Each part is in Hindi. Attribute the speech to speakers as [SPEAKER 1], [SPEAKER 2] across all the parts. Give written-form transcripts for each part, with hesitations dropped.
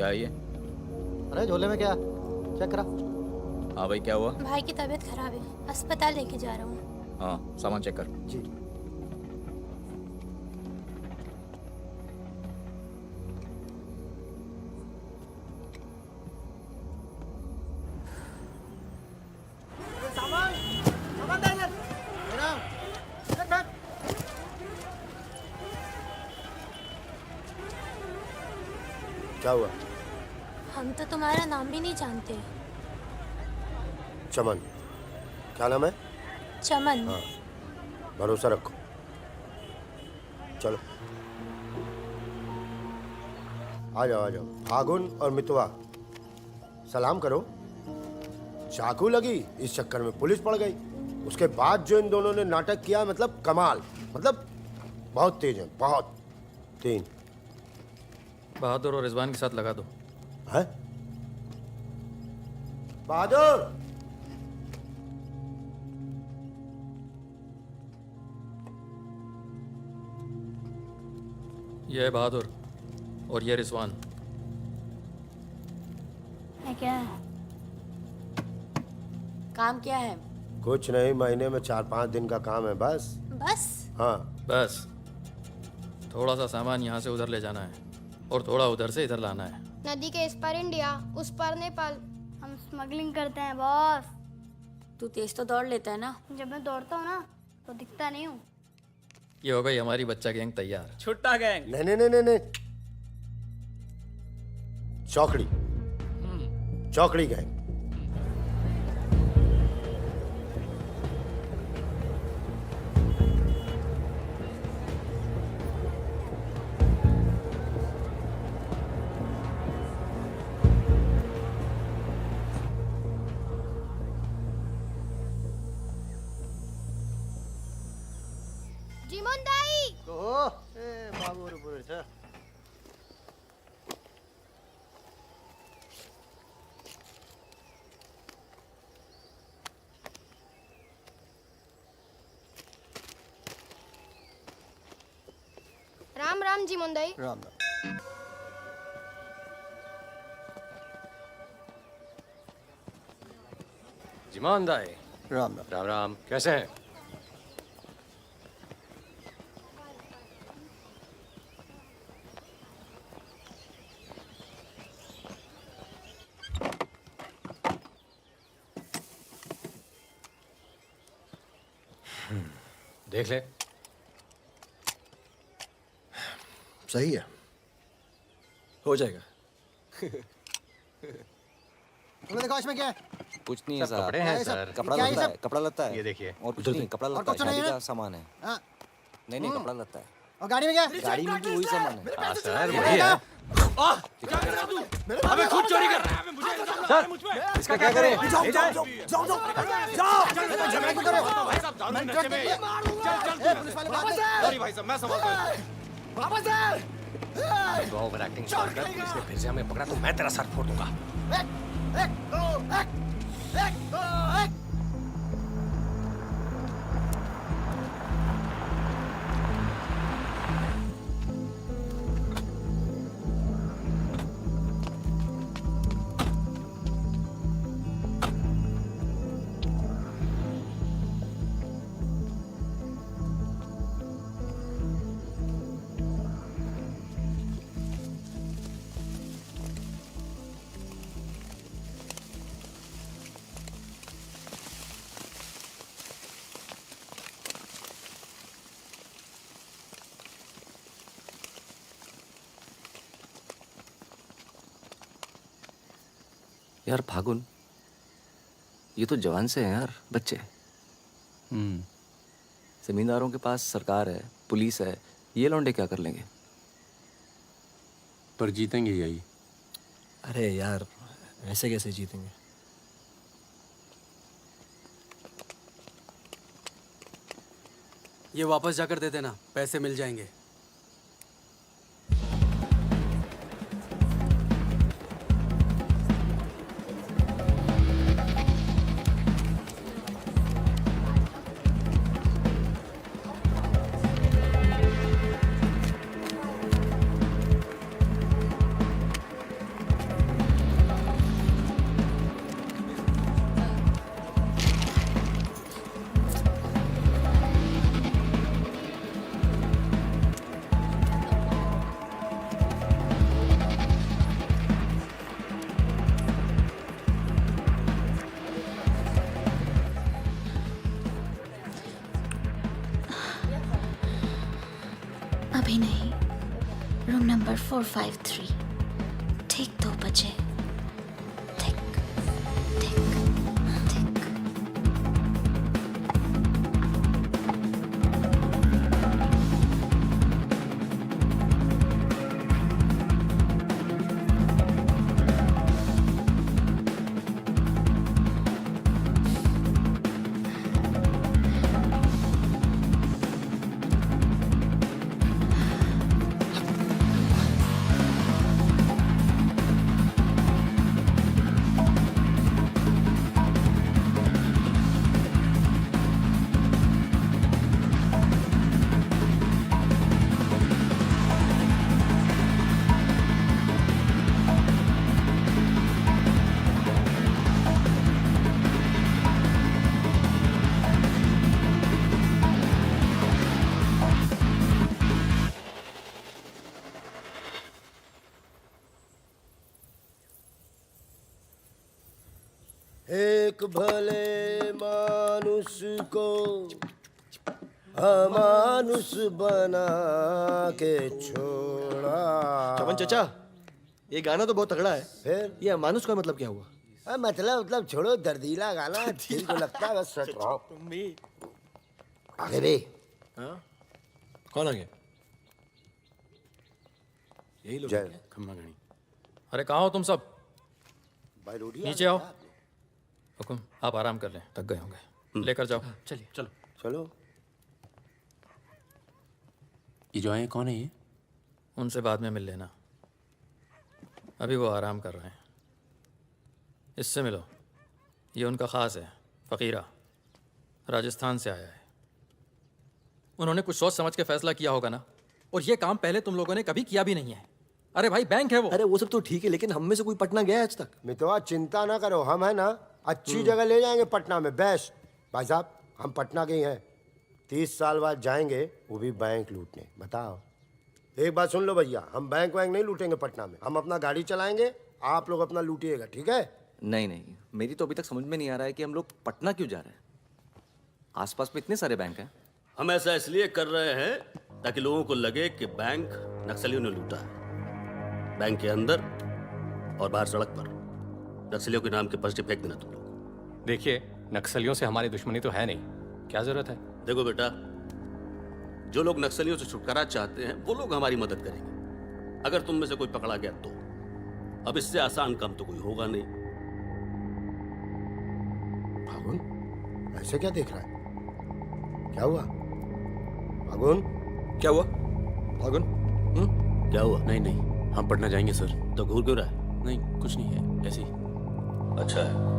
[SPEAKER 1] क्या है ये?
[SPEAKER 2] अरे झोले में क्या? चेक करा।
[SPEAKER 1] हाँ भाई, क्या हुआ?
[SPEAKER 3] भाई की तबीयत खराब है, अस्पताल लेके जा रहा हूँ।
[SPEAKER 1] हाँ, सामान चेक कर।
[SPEAKER 2] जी। सामान सामान दे इधर। रख रख।
[SPEAKER 4] क्या हुआ?
[SPEAKER 3] हम तो तुम्हारा नाम भी नहीं जानते।
[SPEAKER 4] चमन। क्या नाम है?
[SPEAKER 3] चमन।
[SPEAKER 4] हाँ, भरोसा रखो। चलो आ जाओ आ जाओ। फागुन और मितवा, सलाम करो। चाकू लगी, इस चक्कर में पुलिस पड़ गई। उसके बाद जो इन दोनों ने नाटक किया, मतलब कमाल। मतलब बहुत तेज है, बहुत। 3
[SPEAKER 1] बहादुर और रिजवान के साथ लगा दो।
[SPEAKER 4] है? बहादुर!
[SPEAKER 1] ये है बहादुर और ये रिजवान।
[SPEAKER 3] है क्या?
[SPEAKER 5] काम क्या है?
[SPEAKER 4] कुछ नहीं, महीने में 4-5 दिन का काम है बस।
[SPEAKER 3] बस?
[SPEAKER 4] हाँ।
[SPEAKER 1] बस थोड़ा सा सामान यहाँ से उधर ले जाना है और थोड़ा उधर से इधर लाना है।
[SPEAKER 6] नदी के इस पार इंडिया, उस पार नेपाल। हम स्मगलिंग करते हैं बॉस।
[SPEAKER 5] तू तेज तो दौड़ लेता है ना।
[SPEAKER 6] जब मैं दौड़ता हूँ ना तो दिखता नहीं हूँ।
[SPEAKER 1] ये हो गई हमारी बच्चा गैंग तैयार।
[SPEAKER 7] छुट्टा गैंग।
[SPEAKER 4] नहीं नहीं नहीं नहीं नहीं, चौकड़ी। चौकड़ी गए।
[SPEAKER 6] जीमन दाई।
[SPEAKER 2] बाबू रे छ।
[SPEAKER 6] राम राम जीमन दाई।
[SPEAKER 2] राम राम।
[SPEAKER 7] जिमान दाई।
[SPEAKER 2] राम राम।
[SPEAKER 7] राम राम, कैसे हैं? देख ले।
[SPEAKER 4] सही है।
[SPEAKER 7] हो जाएगा।
[SPEAKER 2] तुमने देखा इसमें क्या है?
[SPEAKER 8] कुछ नहीं है
[SPEAKER 7] सब
[SPEAKER 8] सर।
[SPEAKER 7] कपड़े हैं सर।
[SPEAKER 8] कपड़ा
[SPEAKER 2] क्या है
[SPEAKER 8] लगता
[SPEAKER 2] सब?
[SPEAKER 8] है, कपड़ा लगता है।
[SPEAKER 7] ये देखिए।
[SPEAKER 8] और कुछ
[SPEAKER 7] उधर
[SPEAKER 8] नहीं,
[SPEAKER 7] देख।
[SPEAKER 8] कपड़ा
[SPEAKER 2] और
[SPEAKER 8] लगता है,
[SPEAKER 2] कुछ नहीं
[SPEAKER 8] शादी
[SPEAKER 2] है?
[SPEAKER 8] का सामान है।
[SPEAKER 2] हाँ।
[SPEAKER 8] नहीं नहीं, कपड़ा लगता है।
[SPEAKER 2] और गाड़ी में क्या?
[SPEAKER 8] गाड़ी में भी वही सामान है।
[SPEAKER 7] हाँ सर, वही है। अबे खुद चोरी कर रहा है। सर, इसका क्या करें?
[SPEAKER 2] जाओ जाओ जाओ जाओ। झगड़ा क्यों कर रहे हो?
[SPEAKER 7] भाई साहब, दारू नशे में।
[SPEAKER 2] ए, पुलिस वाले भाग गए।
[SPEAKER 7] सॉरी भाई साहब, मैं संभालता हूँ।
[SPEAKER 2] वापस आ।
[SPEAKER 7] तो ओवर एक्टिंग स्टार्ट कर। पुलिस ने फिर से हमें पकड़ा तो मैं तेरा सर फोड़ दूंगा।
[SPEAKER 2] एक दो एक।
[SPEAKER 8] यार फागुन, ये तो जवान से हैं यार, बच्चे। जमींदारों के पास सरकार है, पुलिस है, ये लौंडे क्या कर लेंगे?
[SPEAKER 9] पर जीतेंगे यही।
[SPEAKER 10] अरे यार, ऐसे कैसे जीतेंगे?
[SPEAKER 9] ये वापस जाकर दे देना, पैसे मिल जाएंगे।
[SPEAKER 3] अभी नहीं, रूम नंबर 453, ठीक 2 बजे। ठीक ठीक ठीक।
[SPEAKER 4] एक भले मानुष को अमानुष बना के छोड़ा।
[SPEAKER 10] चमन चचा, ये गाना तो बहुत तगड़ा है।
[SPEAKER 4] फिर
[SPEAKER 10] ये अमानुष का मतलब क्या हुआ?
[SPEAKER 4] मतलब छोड़ो, दर्दीला गाना दिल को लगता है बस सट रहो। आगे भी
[SPEAKER 10] हाँ? कौन आ गया? यही लोग
[SPEAKER 4] जय।
[SPEAKER 1] खम्मा घड़ी। अरे कहाँ हो तुम सब?
[SPEAKER 4] भाई रोटी
[SPEAKER 1] नीचे आओ। हुकुम, आप आराम कर लें, थक गए होंगे। लेकर जाओ।
[SPEAKER 9] चलिए चलो।
[SPEAKER 4] चलो।
[SPEAKER 9] ये जो आए कौन है ये?
[SPEAKER 1] उनसे बाद में मिल लेना, अभी वो आराम कर रहे हैं। इससे मिलो, ये उनका ख़ास है, फ़कीरा, राजस्थान से आया है। उन्होंने कुछ सोच समझ के फैसला किया होगा ना, और ये काम पहले तुम लोगों ने कभी किया भी नहीं है। अरे भाई, बैंक है वो।
[SPEAKER 10] अरे वो सब तो ठीक है, लेकिन हम में से कोई पटना गया है आज तक?
[SPEAKER 4] मितवा चिंता ना करो, हम है ना अच्छी जगह ले जाएंगे पटना में, बेस्ट। भाई साहब, हम पटना के ही हैं, 30 साल बाद जाएंगे, वो भी बैंक लूटने। बताओ, एक बात सुन लो भैया, हम बैंक वैंक नहीं लूटेंगे पटना में, हम अपना गाड़ी चलाएंगे, आप लोग अपना लूटिएगा, ठीक है?
[SPEAKER 8] नहीं नहीं, मेरी तो अभी तक समझ में नहीं आ रहा है कि हम लोग पटना क्यों जा रहे हैं। आसपास में इतने सारे बैंक हैं।
[SPEAKER 11] हम ऐसा इसलिए कर रहे हैं ताकि लोगों को लगे कि बैंक नक्सलियों ने लूटा है। बैंक के अंदर और बाहर सड़क पर नक्सलियों के नाम के पर्चे फेंक देना तुम लोग।
[SPEAKER 7] देखिए, नक्सलियों से हमारी दुश्मनी तो है नहीं, क्या जरूरत है?
[SPEAKER 11] देखो बेटा, जो लोग नक्सलियों से छुटकारा चाहते हैं वो लोग हमारी मदद करेंगे। अगर तुम में से कोई पकड़ा गया तो अब इससे आसान काम तो कोई होगा नहीं।
[SPEAKER 4] फागुन, ऐसे क्या देख रहा है? क्या हुआ फागुन?
[SPEAKER 10] क्या हुआ फागुन?
[SPEAKER 11] क्या हुआ?
[SPEAKER 9] नहीं नहीं, हम पटना जाएंगे सर।
[SPEAKER 11] तो घूर क्यों रहा है?
[SPEAKER 9] नहीं, कुछ नहीं है, ऐसे ही।
[SPEAKER 11] अच्छा है।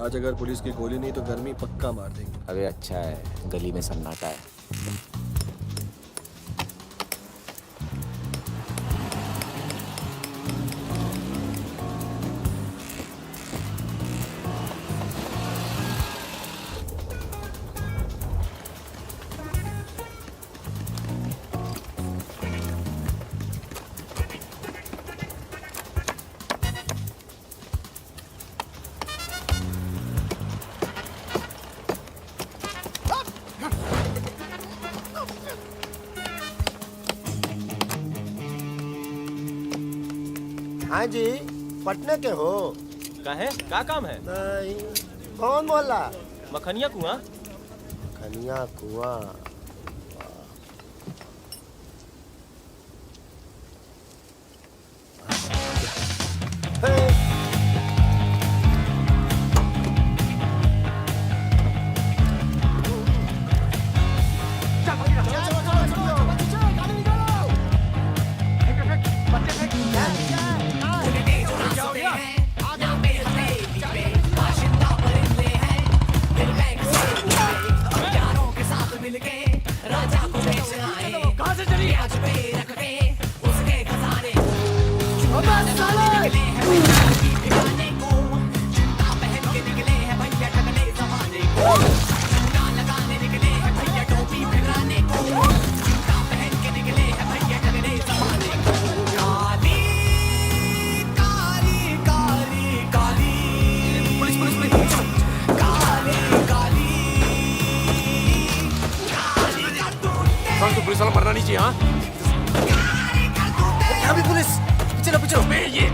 [SPEAKER 10] आज अगर पुलिस की गोली नहीं तो गर्मी पक्का मार देंगे।
[SPEAKER 8] अरे अच्छा है, गली में सन्नाटा है।
[SPEAKER 4] हाँ जी, पटना के हो?
[SPEAKER 9] का है? क्या काम है?
[SPEAKER 4] नहीं, कौन बोला?
[SPEAKER 9] मखनिया कुआं।
[SPEAKER 4] खनिया कुआं।
[SPEAKER 12] मिल गए
[SPEAKER 9] पुलिस वाला मरना नहीं चाहिए हाँ
[SPEAKER 2] अभी पुलिस पीछे लो पीछे लो।
[SPEAKER 9] ये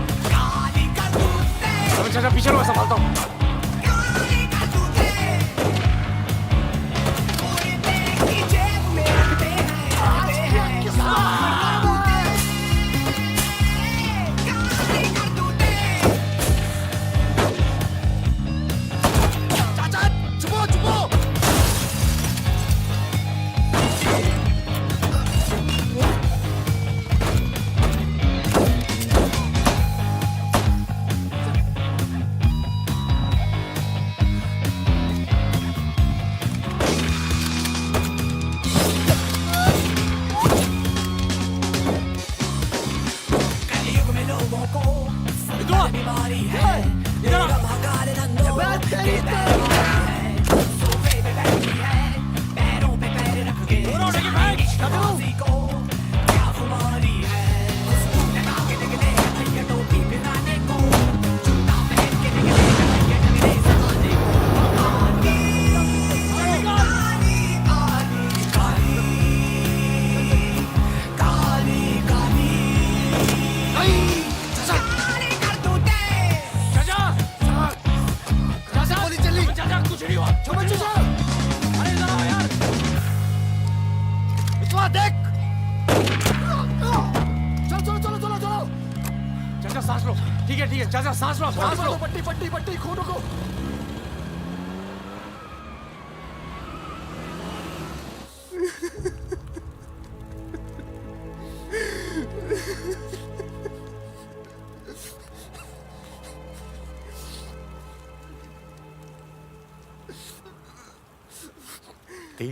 [SPEAKER 9] चाचा पीछे लो, मैं संभालता हूँ।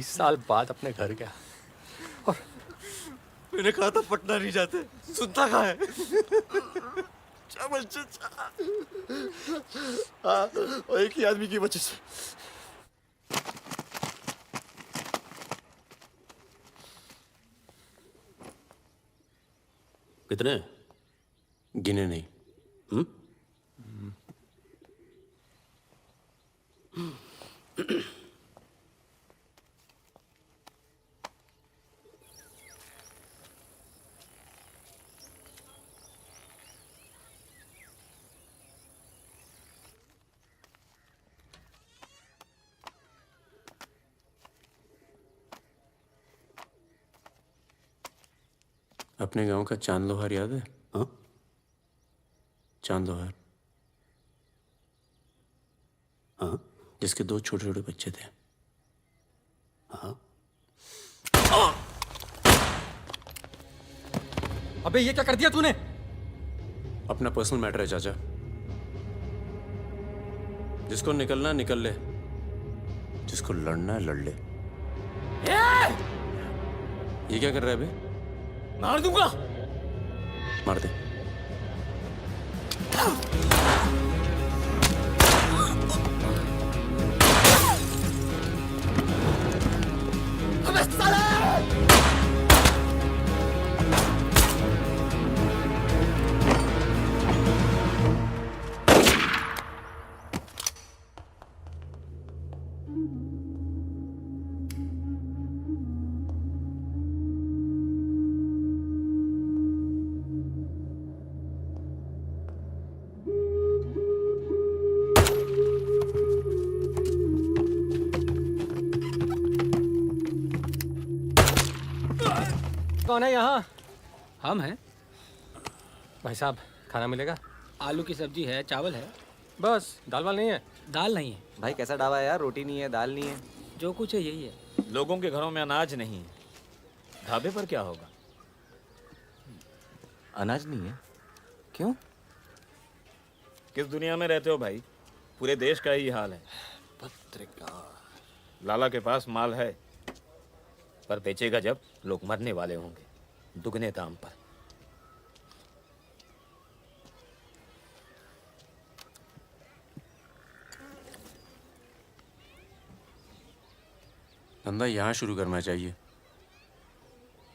[SPEAKER 7] साल बाद अपने घर गया और मैंने कहा था पटना नहीं जाते, सुनता कहाँ है? चावल चाचा और एक ही आदमी की वजह से।
[SPEAKER 11] कितने
[SPEAKER 9] गिने नहीं। अपने गांव का चांद लोहार याद है?
[SPEAKER 11] हाँ?
[SPEAKER 9] चांद लोहार,
[SPEAKER 11] हाँ?
[SPEAKER 9] जिसके 2 छोटे छोटे बच्चे थे।
[SPEAKER 11] हाँ?
[SPEAKER 8] अबे ये क्या कर दिया तूने?
[SPEAKER 9] अपना पर्सनल मैटर है चाचा, जिसको निकलना है निकल ले, जिसको लड़ना है लड़ ले। ये क्या कर रहा है बे?
[SPEAKER 8] मार दूंगा।
[SPEAKER 9] मार दे।
[SPEAKER 2] अबे साले!
[SPEAKER 8] कौन है यहाँ?
[SPEAKER 10] हम हैं।
[SPEAKER 8] भाई साहब खाना मिलेगा?
[SPEAKER 10] आलू की सब्जी है, चावल है।
[SPEAKER 8] बस दाल वाल नहीं है?
[SPEAKER 10] दाल नहीं है।
[SPEAKER 8] भाई कैसा ढाबा है यार, रोटी नहीं है, दाल नहीं है।
[SPEAKER 10] जो कुछ है यही है।
[SPEAKER 9] लोगों के घरों में अनाज नहीं, ढाबे पर क्या होगा?
[SPEAKER 8] अनाज नहीं है? क्यों?
[SPEAKER 9] किस दुनिया में रहते हो भाई? पूरे देश का ही हाल है।
[SPEAKER 10] पत्रकार।
[SPEAKER 9] लाला के पास माल है, पर बेचेगा जब लोग मरने वाले होंगे, दुगने दाम पर।
[SPEAKER 12] धंधा यहाँ शुरू करना चाहिए।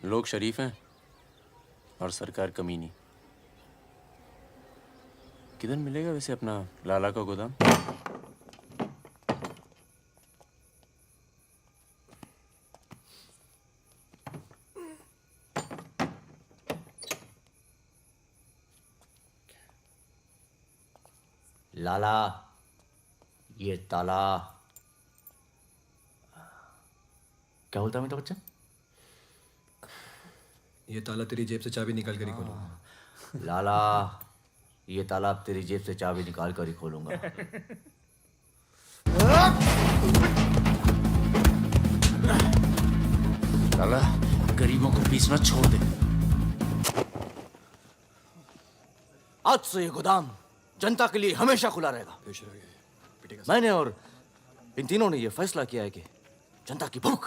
[SPEAKER 12] लोग शरीफ हैं और सरकार कमीनी। किधर मिलेगा वैसे अपना लाला का गोदाम?
[SPEAKER 9] लाला, ये ताला। क्या बोलता है मेरा बच्चा?
[SPEAKER 10] ये ताला तेरी जेब से चाबी निकाल कर ही खोलूंगा।
[SPEAKER 9] लाला, ये ताला अब तेरी जेब से चाबी निकाल कर ही खोलूंगा।
[SPEAKER 12] लाला, गरीबों को पीसना छोड़ दे।
[SPEAKER 9] आज से ये गोदाम जनता के लिए हमेशा खुला रहेगा। मैंने और इन तीनों ने ये फैसला किया है कि जनता की भूख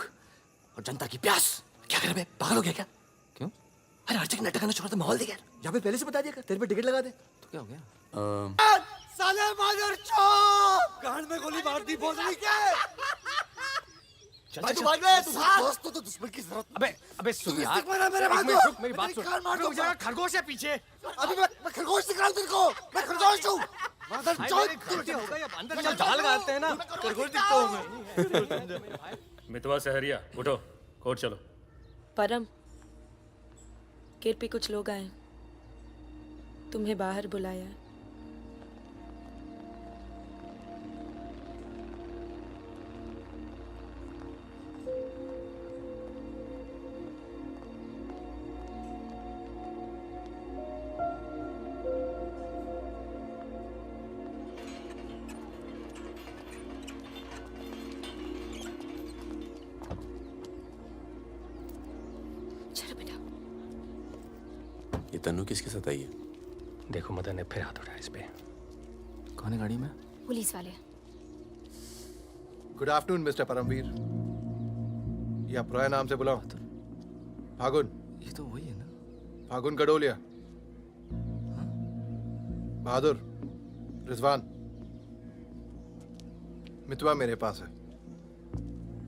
[SPEAKER 9] और जनता की प्यास। क्या कर बे, पागल हो गया क्या? क्यों? अरे हर जगह नाटक करना छोड़ दे, माहौल दे यार। यहाँ पे पहले से बता दिया कर, तेरे पे टिकट लगा दे। तो क्या हो गया?
[SPEAKER 2] साले मादर चौक कान में गोली मार दी बोलने के। भाई तू भाग ले, तू दोस्त तो दुश्मन की जरूरत।
[SPEAKER 7] अबे सुन यार,
[SPEAKER 2] मेरे बात
[SPEAKER 7] रुक, मेरी बात सुन। रुक जा, खरगोश है पीछे।
[SPEAKER 2] अभी मैं खरगोश दिख रहा हूँ तेरे को। मैं खरगोश हूँ। मादर चौक
[SPEAKER 7] होगा या अंदर चल जाल लगाते हैं ना, खरगोश दिखता हूँ मैं।
[SPEAKER 1] मितवा सहरिया, उठो, कोर्ट चलो।
[SPEAKER 13] परम, गेट पे कुछ लोग आए, तुम्हें बाहर बुलाया है।
[SPEAKER 12] ये तन्नू किसके साथ आई है?
[SPEAKER 7] देखो मदन ने फिर हाथ उठाया इस पे।
[SPEAKER 8] कौन है गाड़ी में?
[SPEAKER 6] पुलिस वाले।
[SPEAKER 14] Good afternoon mister Paramvir. ये आप रॉय नाम से बुलाओ। फागुन।
[SPEAKER 8] ये तो वही है ना?
[SPEAKER 14] फागुन गडोलिया। बहादुर, रिजवान। मितवा मेरे पास है,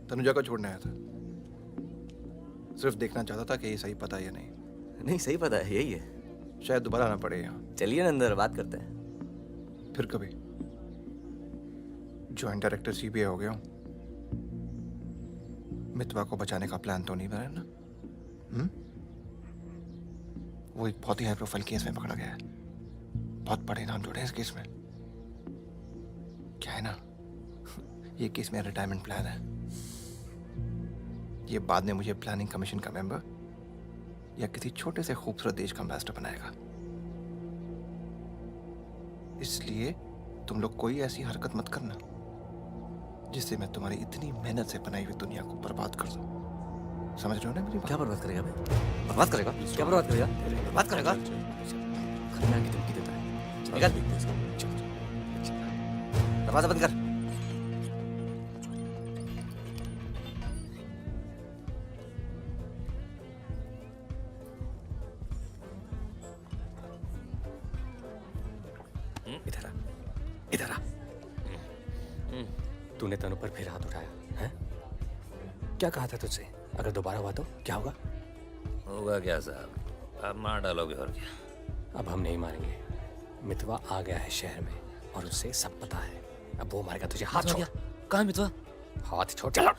[SPEAKER 14] तनुजा को छोड़ने आया था। सिर्फ देखना चाहता था कि ये सही पता है या नहीं।
[SPEAKER 8] नहीं, सही पता है, यही है।
[SPEAKER 14] शायद दोबारा आना पड़े यहाँ।
[SPEAKER 8] चलिए ना अंदर बात करते हैं।
[SPEAKER 14] फिर कभी। जॉइंट डायरेक्टर सीबीआई हो गया हूँ। मितवा को बचाने का प्लान तो नहीं बना ना? वो एक बहुत ही हाई प्रोफाइल केस में पकड़ा गया है। बहुत बड़े नाम जुड़े हैं इस केस में। क्या है ना, ये केस मेरा रिटायरमेंट प्लान है। ये बाद में मुझे प्लानिंग कमीशन का मेंबर या किसी छोटे से खूबसूरत देश का एम्बेसडर बनाएगा। इसलिए तुम लोग कोई ऐसी हरकत मत करना जिससे मैं तुम्हारी इतनी मेहनत से बनाई हुई दुनिया को बर्बाद कर दूं। समझ रहे हो ना मेरी बात?
[SPEAKER 8] क्या बर्बाद करेगा बे? बर्बाद करेगा? क्या बर्बाद करेगा? बर्बाद करेगा? खन्ना की धमकी देता है। निकल। दरवाजा बंद कर।
[SPEAKER 7] इधर आ, इधर आ। तूने तनु पर फिर हाथ उठाया है? क्या कहा था तुझसे? अगर दोबारा हुआ तो क्या होगा?
[SPEAKER 9] होगा क्या साहब, आप मार डालोगे और क्या?
[SPEAKER 7] अब हम नहीं मारेंगे। मितवा आ गया है शहर में और उसे सब पता है। अब वो मारेगा तुझे। हाथ छोड़।
[SPEAKER 8] कहाँ है मितवा?
[SPEAKER 7] हाथ छोड़। चलो।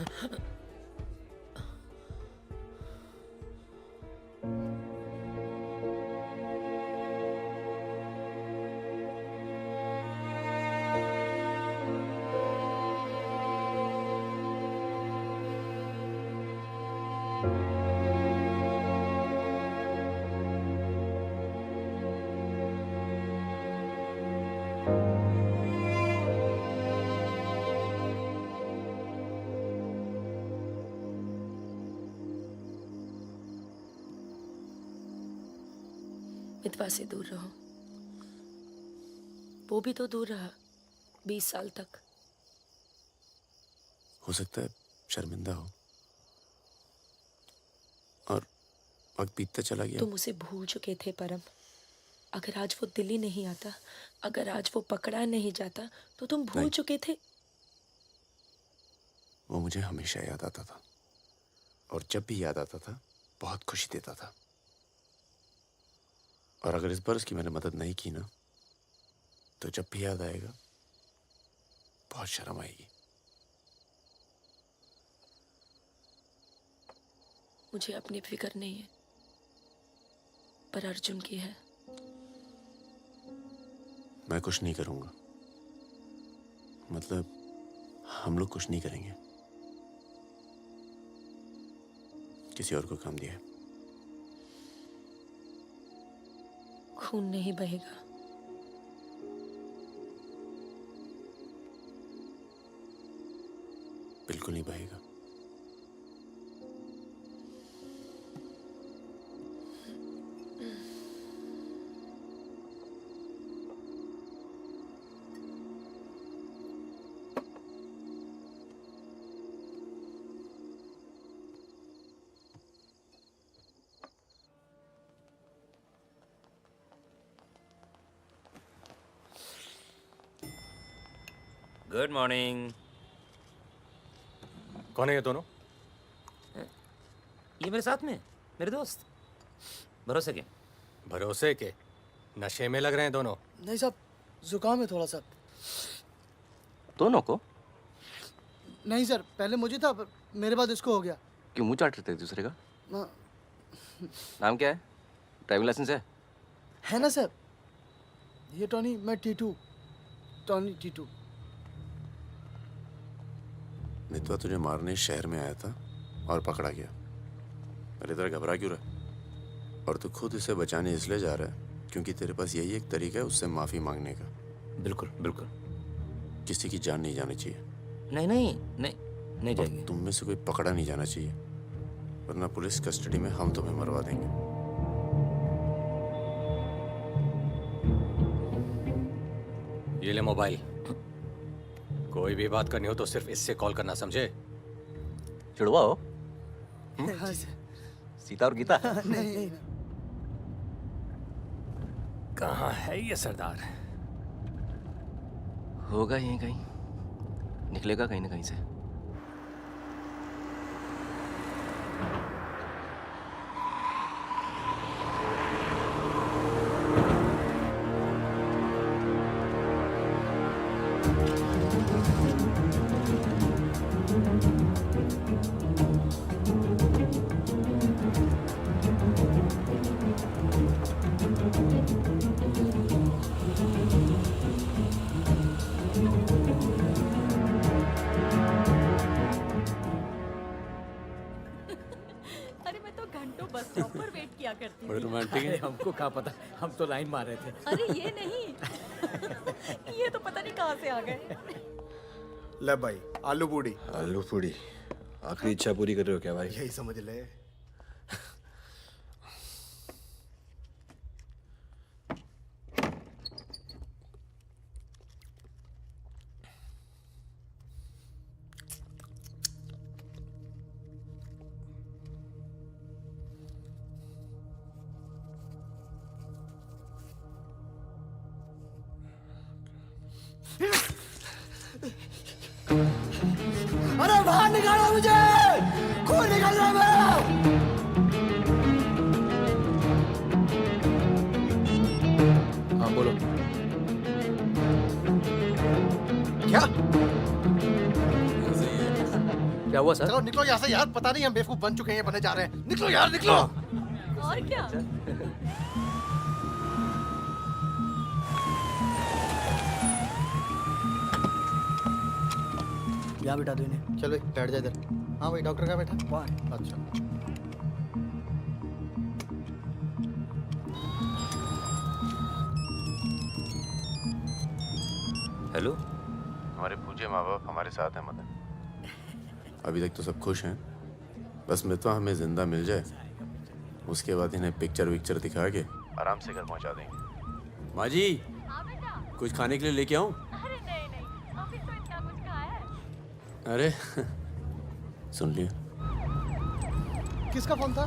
[SPEAKER 13] मितवा से दूर रहो। वो भी तो दूर रहा 20 साल तक।
[SPEAKER 12] हो सकता है शर्मिंदा हो और वक्त बीतता चला गया।
[SPEAKER 13] तुम उसे भूल चुके थे परम। अगर आज वो दिल्ली नहीं आता, अगर आज वो पकड़ा नहीं जाता, तो तुम भूल चुके थे।
[SPEAKER 12] वो मुझे हमेशा याद आता था और जब भी याद आता था बहुत खुशी देता था। और अगर इस बार उसकी मैंने मदद नहीं की ना, तो जब भी याद आएगा बहुत शर्म आएगी।
[SPEAKER 13] मुझे अपनी फिक्र नहीं है, पर अर्जुन की है।
[SPEAKER 12] मैं कुछ नहीं करूंगा, मतलब हम लोग कुछ नहीं करेंगे, किसी और को काम दिया है।
[SPEAKER 13] खून नहीं बहेगा।
[SPEAKER 12] बिल्कुल नहीं बहेगा।
[SPEAKER 8] Good morning.
[SPEAKER 7] कौन है ये दोनों?
[SPEAKER 8] ये मेरे साथ में मेरे दोस्त भरोसे के।
[SPEAKER 7] भरोसे के? नशे में लग रहे हैं दोनों।
[SPEAKER 2] नहीं साहब, जुकाम है थोड़ा सा।
[SPEAKER 8] दोनों को?
[SPEAKER 2] नहीं सर, पहले मुझे था, पर मेरे बाद इसको हो गया।
[SPEAKER 8] क्यों मुंह चाट रहे थे एक दूसरे का?
[SPEAKER 2] हाँ।
[SPEAKER 8] नाम क्या है? ड्राइविंग लाइसेंस
[SPEAKER 2] है ना सर? ये टॉनी, मैं टीटू, टॉनी टीटू।
[SPEAKER 12] मितवा तुझे मारने इस शहर में आया था और पकड़ा गया। अरे तेरा घबरा क्यों रहा? और तू खुद इसे बचाने इसलिए जा रहा है क्योंकि तेरे पास यही एक तरीका है उससे माफी मांगने का।
[SPEAKER 8] बिल्कुल बिल्कुल।
[SPEAKER 12] किसी की जान नहीं जानी चाहिए।
[SPEAKER 8] नहीं नहीं नहीं नहीं जाएगी।
[SPEAKER 12] तुम में से कोई पकड़ा नहीं जाना चाहिए, वरना पुलिस कस्टडी में हम तुम्हें मरवा देंगे।
[SPEAKER 7] ये ले मोबाइल। कोई भी बात करनी हो तो सिर्फ इससे कॉल करना, समझे?
[SPEAKER 8] जुड़वा हो?
[SPEAKER 2] हाँ सर।
[SPEAKER 8] सीता और गीता?
[SPEAKER 2] नहीं।
[SPEAKER 7] कहाँ है ये सरदार?
[SPEAKER 8] होगा यहीं कहीं, निकलेगा कहीं ना कहीं से।
[SPEAKER 15] अरे मैं तो घंटों बस स्टॉप पर वेट किया करती
[SPEAKER 12] बड़े
[SPEAKER 15] थी।
[SPEAKER 12] रोमांटिक है।
[SPEAKER 9] हमको क्या पता, हम तो लाइन मार रहे थे।
[SPEAKER 15] अरे ये नहीं ये तो पता नहीं कहाँ से आ गए।
[SPEAKER 14] ले भाई, आलू पूड़ी।
[SPEAKER 10] आलू पूड़ी? आखिरी इच्छा पूरी कर रहे हो क्या भाई?
[SPEAKER 14] यही समझ ले। अरे बाहर निकालो मुझे, खून निकल रहा है मेरा।
[SPEAKER 10] हाँ बोलो।
[SPEAKER 14] क्या?
[SPEAKER 8] क्या हुआ सर?
[SPEAKER 14] चलो निकलो यहाँ से यार, पता नहीं हम बेवकूफ बन चुके हैं, बनने जा रहे हैं। निकलो यार, निकलो।
[SPEAKER 15] और क्या?
[SPEAKER 2] यहाँ बिठा दो इन्हें।
[SPEAKER 14] चलो बैठ जा इधर। हाँ भाई, डॉक्टर का बैठा वहाँ है। अच्छा।
[SPEAKER 8] हेलो।
[SPEAKER 12] हमारे पूज्य माँ बाप हमारे साथ हैं मदन। अभी तक तो सब खुश हैं, बस मितवा हमें जिंदा मिल जाए, उसके बाद इन्हें पिक्चर विक्चर दिखा के आराम से घर पहुंचा देंगे। माँ जी, कुछ खाने के लिए लेके आऊं?
[SPEAKER 15] अरे नहीं ऑफिस में इतना कुछ खाया है।
[SPEAKER 12] अरे सुन लिया।
[SPEAKER 2] किसका फोन था?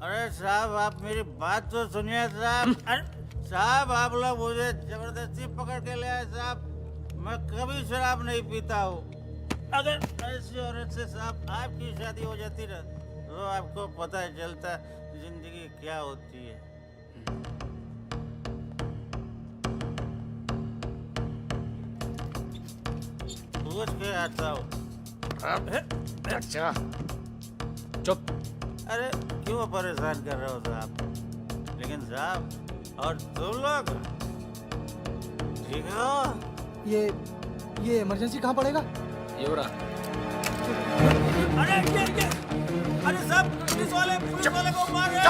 [SPEAKER 16] अरे साहब, आप मेरी बात तो सुनिए साहब। अरे साहब, आप लोग मुझे जबरदस्ती पकड़ के ले आए साहब। मैं कभी शराब नहीं पीता हूँ। अगर ऐसी औरत से साहब आपकी शादी हो जाती ना, तो आपको पता चलता जिंदगी क्या होती है। पूछ के आता हूँ।
[SPEAKER 14] अच्छा, चुप।
[SPEAKER 16] अरे क्यों परेशान कर रहे हो साहब? लेकिन साहब और तुम लोग ठीक हो?
[SPEAKER 2] ये इमरजेंसी कहाँ पड़ेगा?
[SPEAKER 1] ये हो रहा।
[SPEAKER 16] अरे साहब पुलिस वाले को मार रहे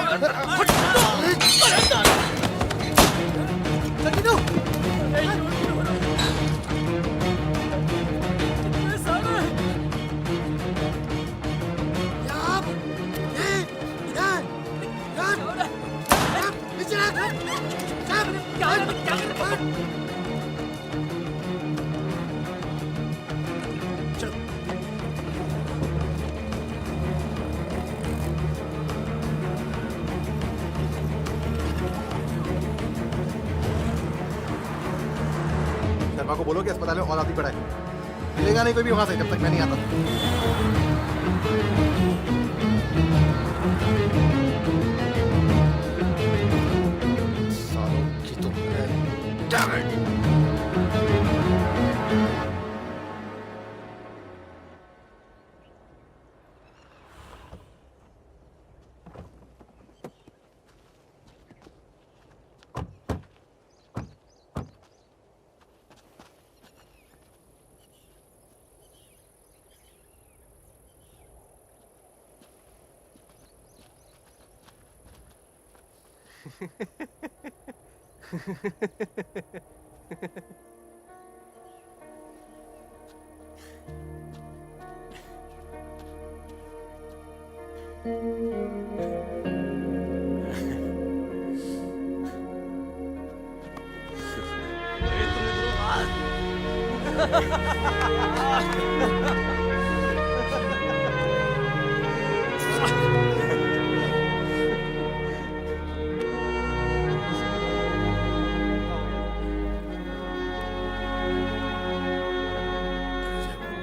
[SPEAKER 14] शर्मा को बोलो कि अस्पताल में और आदमी पड़ा है। मिलेगा नहीं कोई भी वहां से जब तक मैं नहीं आता। सालों की तो Damn it!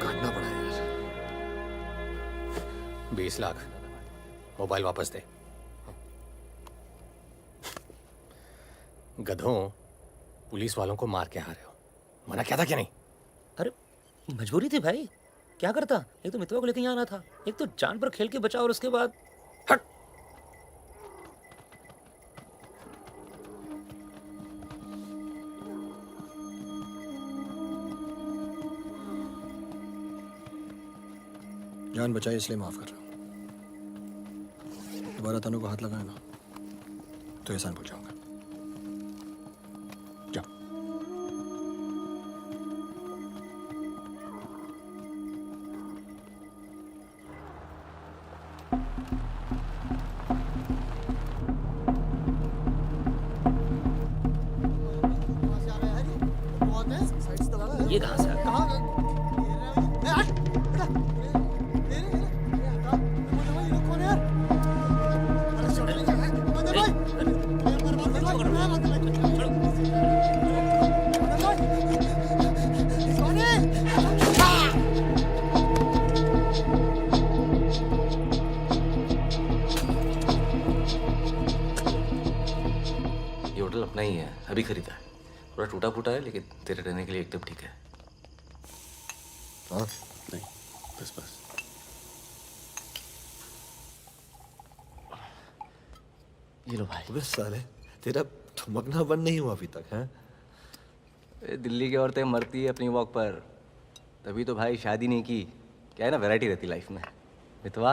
[SPEAKER 14] काटना पड़ा यार।
[SPEAKER 7] 20 लाख मोबाइल वापस दे। गधों, पुलिस वालों को मार के आ रहे हो, मना क्या था क्या नहीं?
[SPEAKER 8] अरे मजबूरी थी भाई, क्या करता। एक तो मितवा को लेके यहाँ आना था, एक तो जान पर खेल के बचा, और उसके बाद हट।
[SPEAKER 10] जान बचाई इसलिए माफ कर रहा हूँ। दोबारा तनु को हाथ लगाया ना तो एहसान भूल जाऊंगा। जाओ।
[SPEAKER 8] ये कहाँ से आ गया?
[SPEAKER 9] ये होटल अपना ही है, अभी खरीदा है। थोड़ा टूटा फूटा है लेकिन तेरे रहने के लिए एकदम ठीक है।
[SPEAKER 12] हाँ नहीं, बस बस।
[SPEAKER 9] ये लो भाई।
[SPEAKER 10] अबे साले, तेरा ठुमकना बंद नहीं हुआ अभी तक है?
[SPEAKER 8] दिल्ली की औरतें मरती है अपनी वॉक पर, तभी तो भाई शादी नहीं की। क्या है ना, वैरायटी रहती लाइफ में। मितवा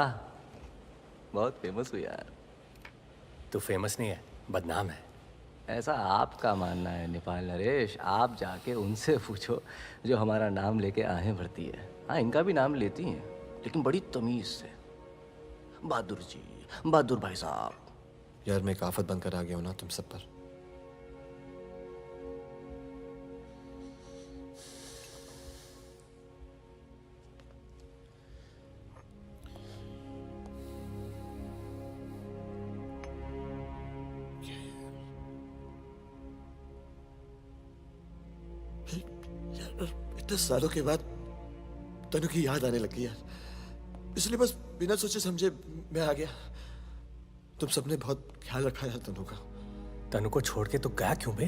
[SPEAKER 8] बहुत फेमस हुई यार।
[SPEAKER 7] तू फेमस नहीं है, बदनाम है।
[SPEAKER 8] ऐसा आपका मानना है नेपाल नरेश। आप जाके उनसे पूछो जो हमारा नाम लेके आहें भरती है। हाँ, इनका भी नाम लेती हैं लेकिन बड़ी तमीज से। बहादुर जी, बहादुर भाई साहब।
[SPEAKER 10] यार मैं एक आफत बनकर आ गया हूं ना तुम सब पर। इतने सालों के बाद तनु की याद आने लगी यार, इसलिए बस बिना सोचे समझे मैं आ गया। तुम सबने बहुत ख्याल रखा यार तनु का।
[SPEAKER 7] तनु को छोड़ के तो गया क्यों बे?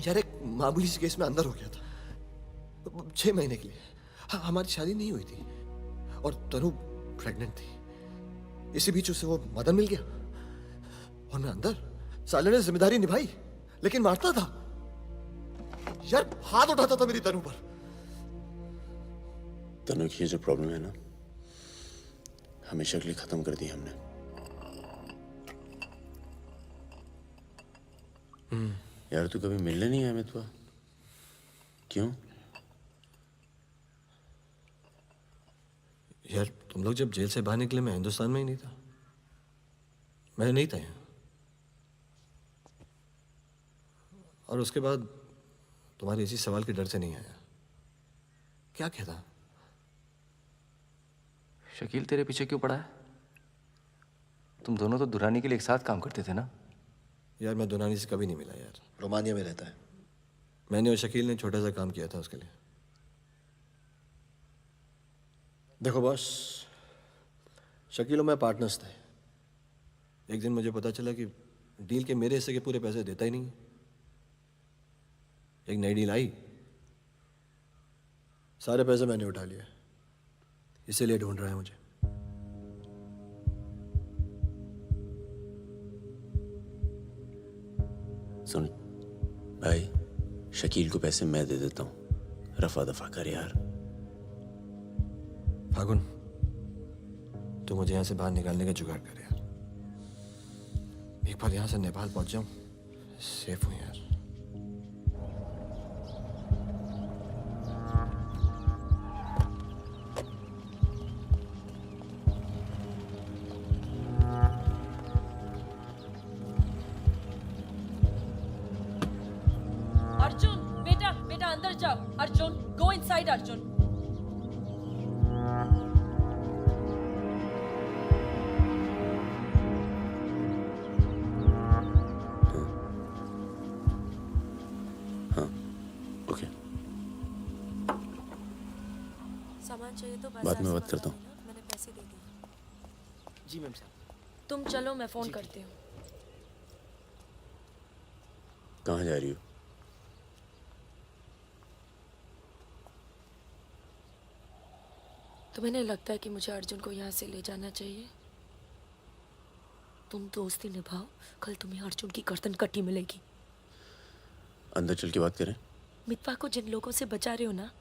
[SPEAKER 10] यार एक मामूली सी केस में अंदर हो गया था 6 महीने के लिए। हाँ, हमारी शादी नहीं हुई थी और तनु प्रेग्नेंट थी। इसी बीच उसे वो मदन मिल गया और मैं अंदर। साले ने जिम्मेदारी निभाई लेकिन मारता था यार, हाथ उठाता था मेरी तनु पर।
[SPEAKER 12] तनु की ये जो प्रॉब्लम है ना, हमेशा के लिए खत्म कर दी हमने। यार तू कभी मिलने नहीं आया मितवा? क्यों?
[SPEAKER 10] यार तुम लोग जब जेल से बाहर निकले मैं हिंदुस्तान में ही नहीं था, मैं नहीं था यहाँ। और उसके बाद तुम्हारे इसी सवाल के डर से नहीं आया। क्या कहता?
[SPEAKER 8] शकील तेरे पीछे क्यों पड़ा है? तुम दोनों तो दुरानी के लिए एक साथ काम करते थे ना?
[SPEAKER 10] यार मैं दुरानी से कभी नहीं मिला यार, रोमानिया में रहता है। मैंने और शकील ने छोटा सा काम किया था उसके लिए। देखो बॉस, शकील और मैं पार्टनर्स थे। एक दिन मुझे पता चला कि डील के मेरे हिस्से के पूरे पैसे देता ही नहीं। एक नई डील आई, सारे पैसे मैंने उठा लिए, इसीलिए ढूंढ रहा है मुझे।
[SPEAKER 12] सुन भाई, शकील को पैसे मैं दे देता हूँ, रफा दफा कर यार।
[SPEAKER 10] फागुन, तू मुझे यहाँ से बाहर निकालने का जुगाड़ कर यार। एक बार यहाँ से नेपाल पहुंच जाऊं, सेफ हूँ यार।
[SPEAKER 15] अर्जुन, बेटा बेटा अंदर जाओ। Arjun, go inside Arjun.
[SPEAKER 13] सामान चाहिए तो
[SPEAKER 12] बाद में बात करता हूँ।
[SPEAKER 13] मैंने पैसे दे दिए।
[SPEAKER 2] जी मैम साहब।
[SPEAKER 13] तुम चलो, मैं फोन करती हूँ।
[SPEAKER 12] कहाँ जा रही हो?
[SPEAKER 13] तुम्हें नहीं लगता है कि मुझे अर्जुन को यहाँ से ले जाना चाहिए? तुम दोस्ती निभाओ, कल तुम्हें अर्जुन की गर्दन कटी मिलेगी।
[SPEAKER 12] अंदर चल के बात करें।
[SPEAKER 13] मितवा को जिन लोगों से बचा रहे हो ना,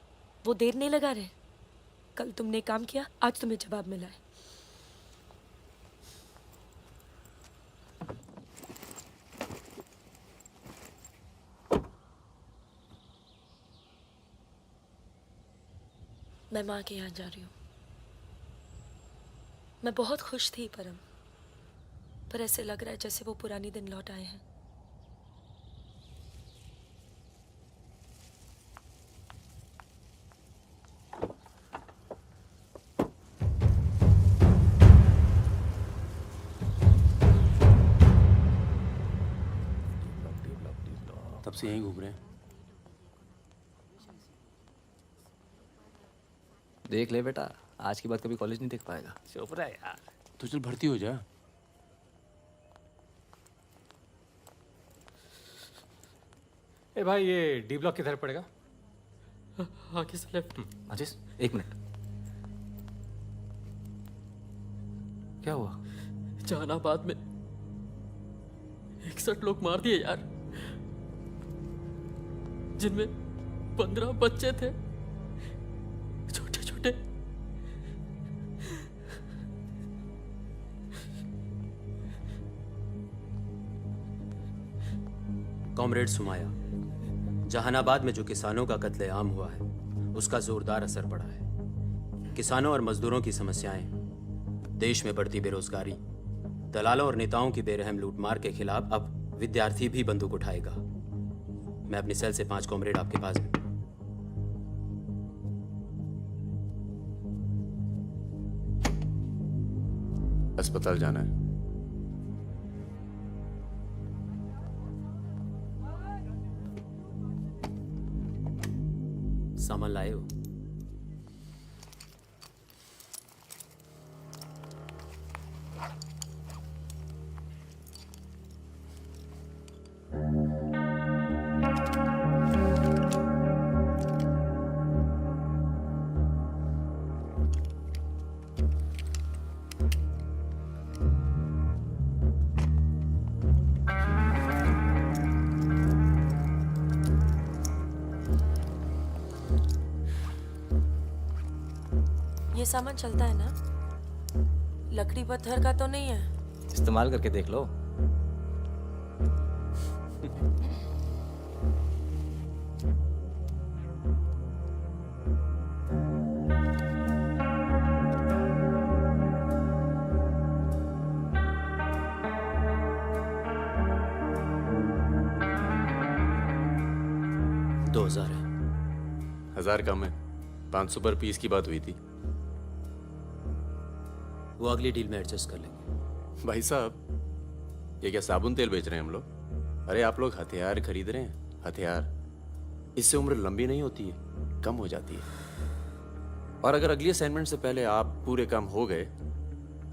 [SPEAKER 13] वो देर नहीं लगा रहे। कल तुमने काम किया, आज तुम्हें जवाब मिला है। मैं माँ के यहाँ जा रही हूँ। मैं बहुत खुश थी परम, पर ऐसे लग रहा है जैसे वो पुरानी दिन लौट आए हैं।
[SPEAKER 12] तब से यहीं घूम रहे हैं।
[SPEAKER 8] देख ले बेटा, आज के बाद कभी कॉलेज नहीं देख पाएगा।
[SPEAKER 12] चुप रहा यार, तू चल भर्ती हो जा।
[SPEAKER 7] ए भाई, ये डी ब्लॉक किधर पड़ेगा?
[SPEAKER 1] आगे से लेफ्ट।
[SPEAKER 8] आशीष, एक मिनट। क्या हुआ?
[SPEAKER 1] जहानाबाद में 61 लोग मार दिए यार, जिनमें 15 बच्चे थे, छोटे छोटे।
[SPEAKER 17] कॉमरेड सुमाया, जहानाबाद में जो किसानों का कत्लेआम हुआ है उसका जोरदार असर पड़ा है। किसानों और मजदूरों की समस्याएं, देश में बढ़ती बेरोजगारी, दलालों और नेताओं की बेरहम लूटमार के खिलाफ अब विद्यार्थी भी बंदूक उठाएगा। मैं अपनी सेल से 5 कॉमरेड आपके पास में।
[SPEAKER 12] अस्पताल जाना है।
[SPEAKER 17] सामान लाए हो?
[SPEAKER 13] ये सामान चलता है ना? लकड़ी पत्थर का तो नहीं है?
[SPEAKER 8] इस्तेमाल करके देख लो।
[SPEAKER 17] दो 2000 है।
[SPEAKER 12] 1000 कम है, 500 पर पीस की बात हुई थी।
[SPEAKER 17] वो अगली डील में एडजस्ट कर लेंगे।
[SPEAKER 12] भाई साहब, ये क्या साबुन तेल बेच रहे हैं हम लोग? अरे आप लोग हथियार खरीद रहे हैं, हथियार। इससे उम्र लंबी नहीं होती है, कम हो जाती है। और अगर अगली असाइनमेंट से पहले आप पूरे काम हो गए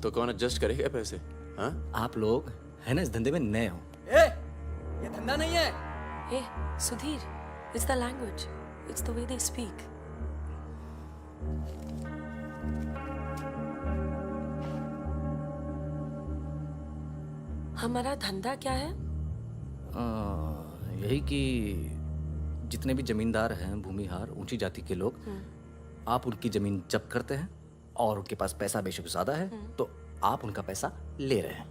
[SPEAKER 12] तो कौन एडजस्ट करेगा पैसे? हाँ,
[SPEAKER 9] आप लोग है ना इस धंधे में नए हो। ये धंधा नहीं है।
[SPEAKER 13] Hey, Sudhir, it's the language. It's the way they speak. हमारा धंधा क्या है?
[SPEAKER 9] यही कि जितने भी जमींदार हैं, भूमिहार, ऊंची जाति के लोग, आप उनकी जमीन जब्त करते हैं और उनके पास पैसा बेशक ज्यादा है तो आप उनका पैसा ले रहे हैं।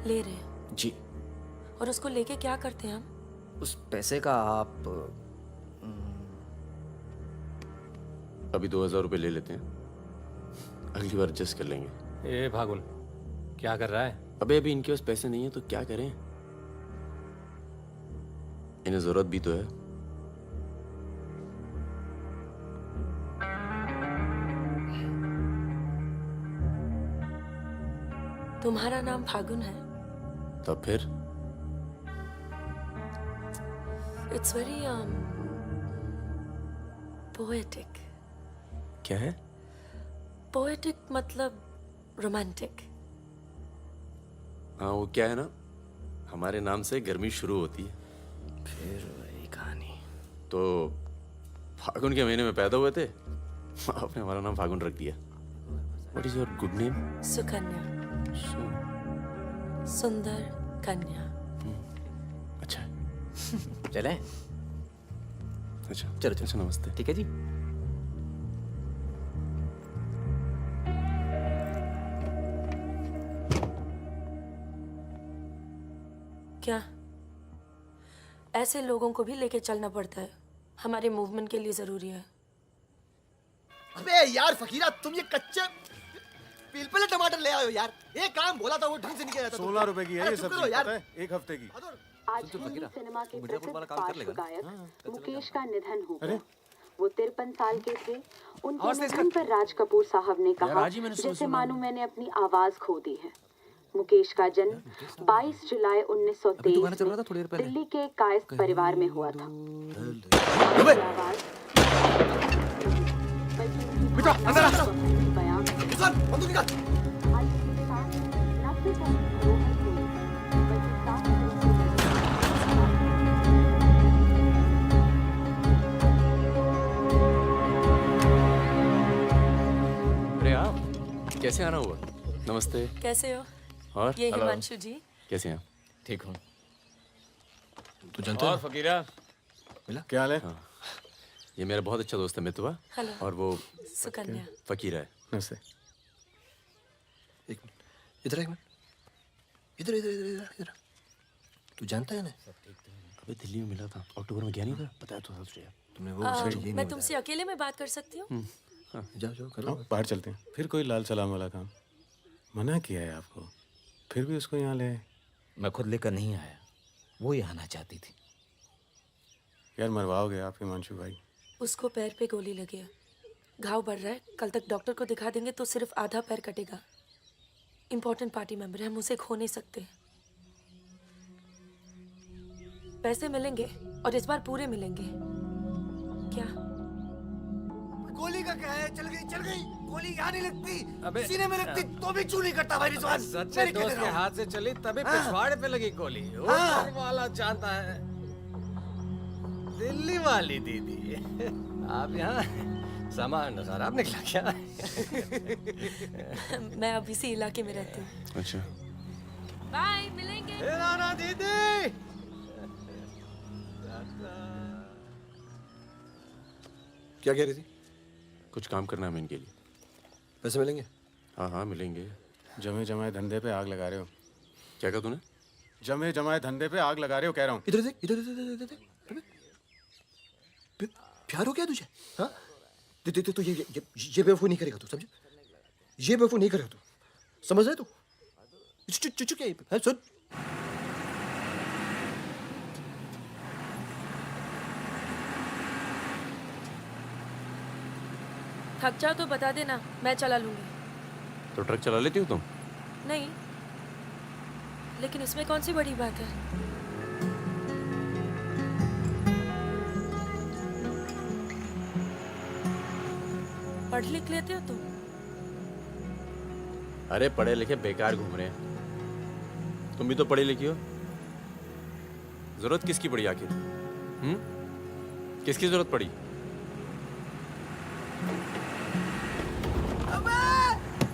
[SPEAKER 13] ले रहे हैं?
[SPEAKER 9] जी।
[SPEAKER 13] और उसको लेके क्या करते हैं हम?
[SPEAKER 9] उस पैसे का आप
[SPEAKER 12] अभी 2000 रुपये ले लेते हैं, अगली बार एडजस्ट कर लेंगे।
[SPEAKER 7] ए भागुल, क्या कर रहा है?
[SPEAKER 12] अबे अभी इनके पास पैसे नहीं है तो क्या करें? इन्हें जरूरत भी तो है।
[SPEAKER 13] तुम्हारा नाम फागुन है?
[SPEAKER 12] तब फिर
[SPEAKER 13] It's very poetic.
[SPEAKER 12] क्या है?
[SPEAKER 13] Poetic मतलब romantic.
[SPEAKER 12] हाँ, वो क्या है ना, हमारे नाम से गर्मी शुरू होती है।
[SPEAKER 9] फिर वही कहानी।
[SPEAKER 12] तो फागुन के महीने में पैदा हुए थे, आपने हमारा नाम फागुन रख दिया। What is your good name?
[SPEAKER 13] Sukanya. सुंदर कन्या।
[SPEAKER 12] अच्छा
[SPEAKER 9] चलें?
[SPEAKER 12] अच्छा
[SPEAKER 9] चलो
[SPEAKER 12] अच्छा, नमस्ते।
[SPEAKER 9] ठीक है जी।
[SPEAKER 13] क्या ऐसे लोगों को भी लेके चलना पड़ता है? हमारे मूवमेंट के लिए जरूरी है।
[SPEAKER 10] अबे यार फकीरा, तुम ये कच्चे पिलपिले टमाटर ले आयो यार। एक काम बोला था वो ढंग से नहीं किया जाता।
[SPEAKER 18] 16 रुपए की है ये सब्जी, पता है? एक हफ्ते की।
[SPEAKER 19] आज हिंदी सिनेमा के प्रसिद्ध पार्श्व गायक मुकेश का निधन हो गया। वो 53 साल के थे। उनके निधन पर राज कपूर साहब ने कहा, जैसे मानो मैंने अपनी आवाज खो दी है। मुकेश का जन्म 22 जुलाई 1923 में दिल्ली के कायस्थ परिवार में हुआ था।
[SPEAKER 12] अरे आप कैसे आना हुआ? नमस्ते।
[SPEAKER 13] कैसे हो?
[SPEAKER 12] और
[SPEAKER 13] ये हिमांशु जी।
[SPEAKER 12] कैसे हैं?
[SPEAKER 9] ठीक हूँ।
[SPEAKER 12] तू जानता
[SPEAKER 7] और फकीरा,
[SPEAKER 12] मिला? क्या हाल है? हाँ। ये मेरा बहुत अच्छा दोस्त है मितवा।
[SPEAKER 13] हेलो।
[SPEAKER 12] और वो
[SPEAKER 13] सुकन्या।
[SPEAKER 12] फकीरा है।
[SPEAKER 18] नमस्ते।
[SPEAKER 14] एक मिनट, इधर एक मिनट, इधर इधर इधर इधर इधर। तू जानता है ना?
[SPEAKER 12] अबे दिल्ली में मिला था, अक्टूबर में गया नहीं था, बताया तो था तुझे।
[SPEAKER 14] तुमने वो
[SPEAKER 13] मैं तुमसे अकेले में बात कर सकती हूँ?
[SPEAKER 14] जाओ जाओ करो।
[SPEAKER 18] बाहर चलते हैं। फिर कोई लाल सलाम वाला काम? मना किया है आपको, फिर भी उसको यहाँ ले।
[SPEAKER 9] मैं खुद लेकर नहीं आया, वो ही आना चाहती थी।
[SPEAKER 18] यार मरवाओगे आप हिमांशु भाई।
[SPEAKER 13] उसको पैर पे गोली लगी है, घाव बढ़ रहा है। कल तक डॉक्टर को दिखा देंगे तो सिर्फ आधा पैर कटेगा। इम्पोर्टेंट पार्टी मेंबर है, हम उसे खो नहीं सकते। पैसे मिलेंगे और इस बार पूरे मिलेंगे। क्या
[SPEAKER 10] गोली का क्या है? चल गई। गोली यहाँ नहीं लगती, सीने में लगती तो भी चू नहीं करता भाई रिजवान।
[SPEAKER 7] सच्चे दोस्त के हाथ से चली तभी पिछवाड़े पे लगी गोली। ऊपर वाला जानता है। दिल्ली वाली दीदी, आप यहाँ सामान खराब निकला क्या?
[SPEAKER 13] मैं अब इसी इलाके में रहती हूँ।
[SPEAKER 12] अच्छा।
[SPEAKER 13] बाय, मिलेंगे।
[SPEAKER 7] नाना दीदी।
[SPEAKER 14] क्या कह रही थी?
[SPEAKER 12] कुछ काम करना है हमें इनके लिए।
[SPEAKER 10] पैसे मिलेंगे?
[SPEAKER 12] हाँ हाँ मिलेंगे।
[SPEAKER 18] जमे जमाए धंधे पे आग लगा रहे हो।
[SPEAKER 12] क्या कहा तूने?
[SPEAKER 18] जमे जमाए धंधे पे आग लगा रहे हो कह रहा हूँ।
[SPEAKER 10] इधर देख, इधर इधर इधर देख। प्यार हो गया तुझे? हाँ देख तो ये बेवकूफ नहीं करेगा तू, समझे? ये बेवकूफ नहीं करेगा तू, समझ रहे तू? चुप क्या है? सुन,
[SPEAKER 13] थक जाओ तो बता देना, मैं चला लूंगी।
[SPEAKER 12] तो ट्रक चला लेती हो तुम?
[SPEAKER 13] नहीं, लेकिन इसमें कौन सी बड़ी बात है? पढ़ लिख लेते हो तुम?
[SPEAKER 12] अरे पढ़े लिखे बेकार घूम रहे हैं। तुम भी तो पढ़ी लिखी हो। जरूरत किसकी पड़ी आखिर? किसकी जरूरत पड़ी?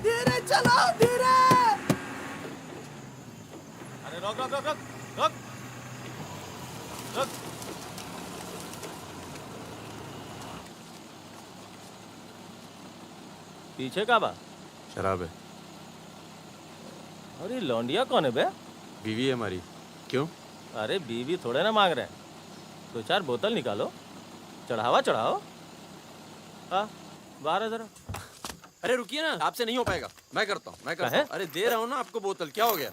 [SPEAKER 2] धीरे चलो, धीरे।
[SPEAKER 9] अरे रोक रोक रोक रोक रोक रोक। पीछे का बा?
[SPEAKER 12] शराब है।
[SPEAKER 9] अरे लौंडिया कौन है बे?
[SPEAKER 12] बीवी है हमारी। क्यों?
[SPEAKER 9] अरे बीवी थोड़े ना मांग रहे हैं, 2-4 बोतल निकालो, चढ़ावा चढ़ाओ। हाँ बाहर है जरा।
[SPEAKER 12] अरे रुकिए ना, आपसे नहीं हो पाएगा। मैं करता हूँ। अरे दे रहा हूँ ना आपको बोतल, क्या हो गया?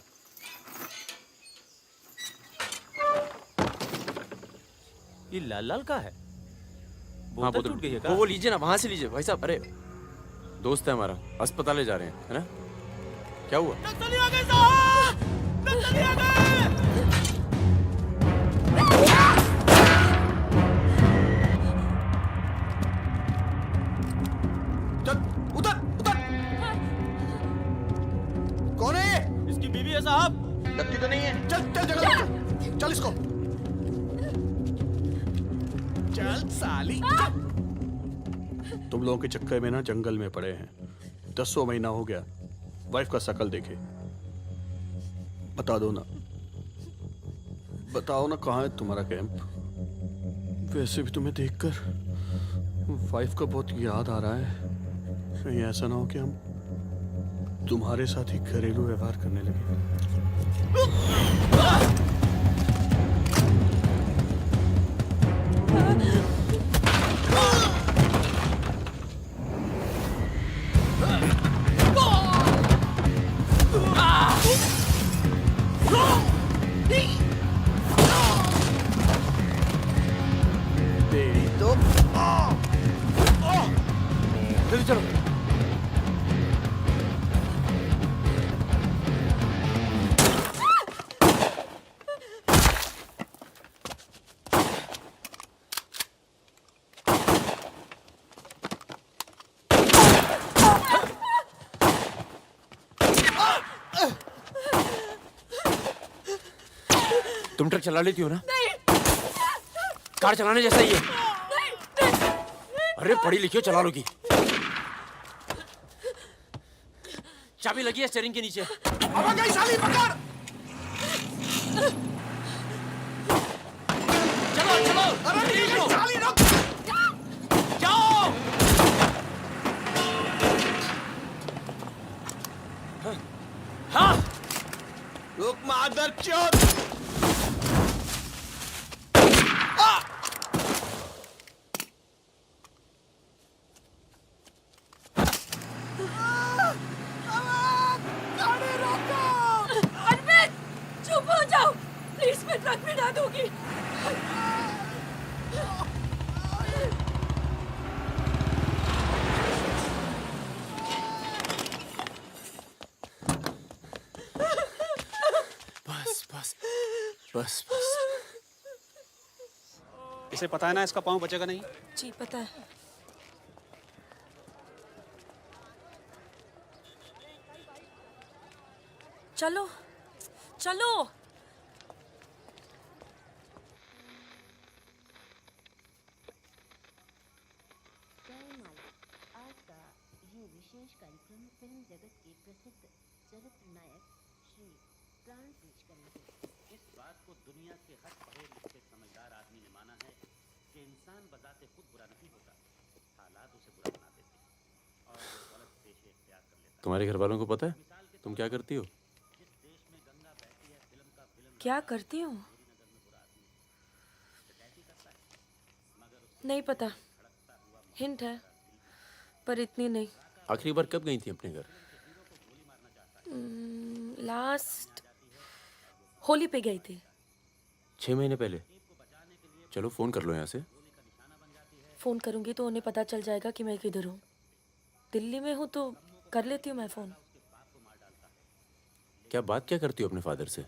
[SPEAKER 9] ये लाल लाल का है?
[SPEAKER 12] हाँ
[SPEAKER 9] बोतल टूट गई है क्या?
[SPEAKER 12] वो लीजिए ना, वहां से लीजिए भाई साहब। अरे दोस्त है हमारा, अस्पताल ले जा रहे हैं, है ना? क्या हुआ?
[SPEAKER 2] नक्सली आ गए साहब! नक्सली आ गए!
[SPEAKER 10] कौन है ये?
[SPEAKER 9] इसकी बीवी है साहब।
[SPEAKER 10] लगती तो नहीं है। चल चल जगह, चल इसको।
[SPEAKER 7] चल साली।
[SPEAKER 11] तुम लोगों के चक्कर में ना जंगल में पड़े हैं। 10 महीना हो गया, वाइफ का शकल देखे। बता दो ना, बताओ ना कहाँ है तुम्हारा कैंप? वैसे भी तुम्हें देखकर वाइफ का बहुत याद आ रहा है। कहीं ऐसा ना हो कि हम तुम्हारे साथ ही घरेलू व्यवहार करने लगे।
[SPEAKER 10] जल्दी चलो।
[SPEAKER 12] तुम ट्रक चला लेती हो ना?
[SPEAKER 13] नहीं।
[SPEAKER 12] कार चलाने जैसा ही है। अरे पढ़ी लिखी हो, चला लोगी। चाबी लगी है स्टीयरिंग के नीचे।
[SPEAKER 2] अब गई साली, पकड़!
[SPEAKER 12] चलो चलो।
[SPEAKER 2] अरे ठीक है साली, रुक!
[SPEAKER 12] जाओ। हाँ
[SPEAKER 2] रुक मादर चोद!
[SPEAKER 13] चुप हो जाओ प्लीज, मैं ट्रक में ना दूंगी।
[SPEAKER 11] बस बस बस बस। इसे पता है ना इसका पाँव बचेगा नहीं।
[SPEAKER 13] जी पता है। चलो चलो।
[SPEAKER 19] आज का ये विशेष कार्यक्रम फिल्म जगत के प्रसिद्ध चरित्र नायक श्री प्राण पेश करेंगे।
[SPEAKER 20] इस बात को दुनिया के हर पढ़े लिखे समझदार आदमी ने माना है कि इंसान बजाते खुद बुरा नहीं होता, हालात उसे बुरा बना देते हैं।
[SPEAKER 12] तुम्हारे घर वालों को पता है तुम क्या करती हो?
[SPEAKER 13] क्या करती हूँ? नहीं पता, हिंट है पर इतनी नहीं।
[SPEAKER 12] आखिरी बार कब गई थी अपने घर?
[SPEAKER 13] लास्ट होली पे गई थी।
[SPEAKER 12] 6 महीने पहले। चलो फोन कर लो यहाँ से।
[SPEAKER 13] फोन करूंगी तो उन्हें पता चल जाएगा कि मैं किधर हूँ। दिल्ली में हूँ तो कर लेती हूँ मैं फोन।
[SPEAKER 12] क्या करती हो अपने फादर से?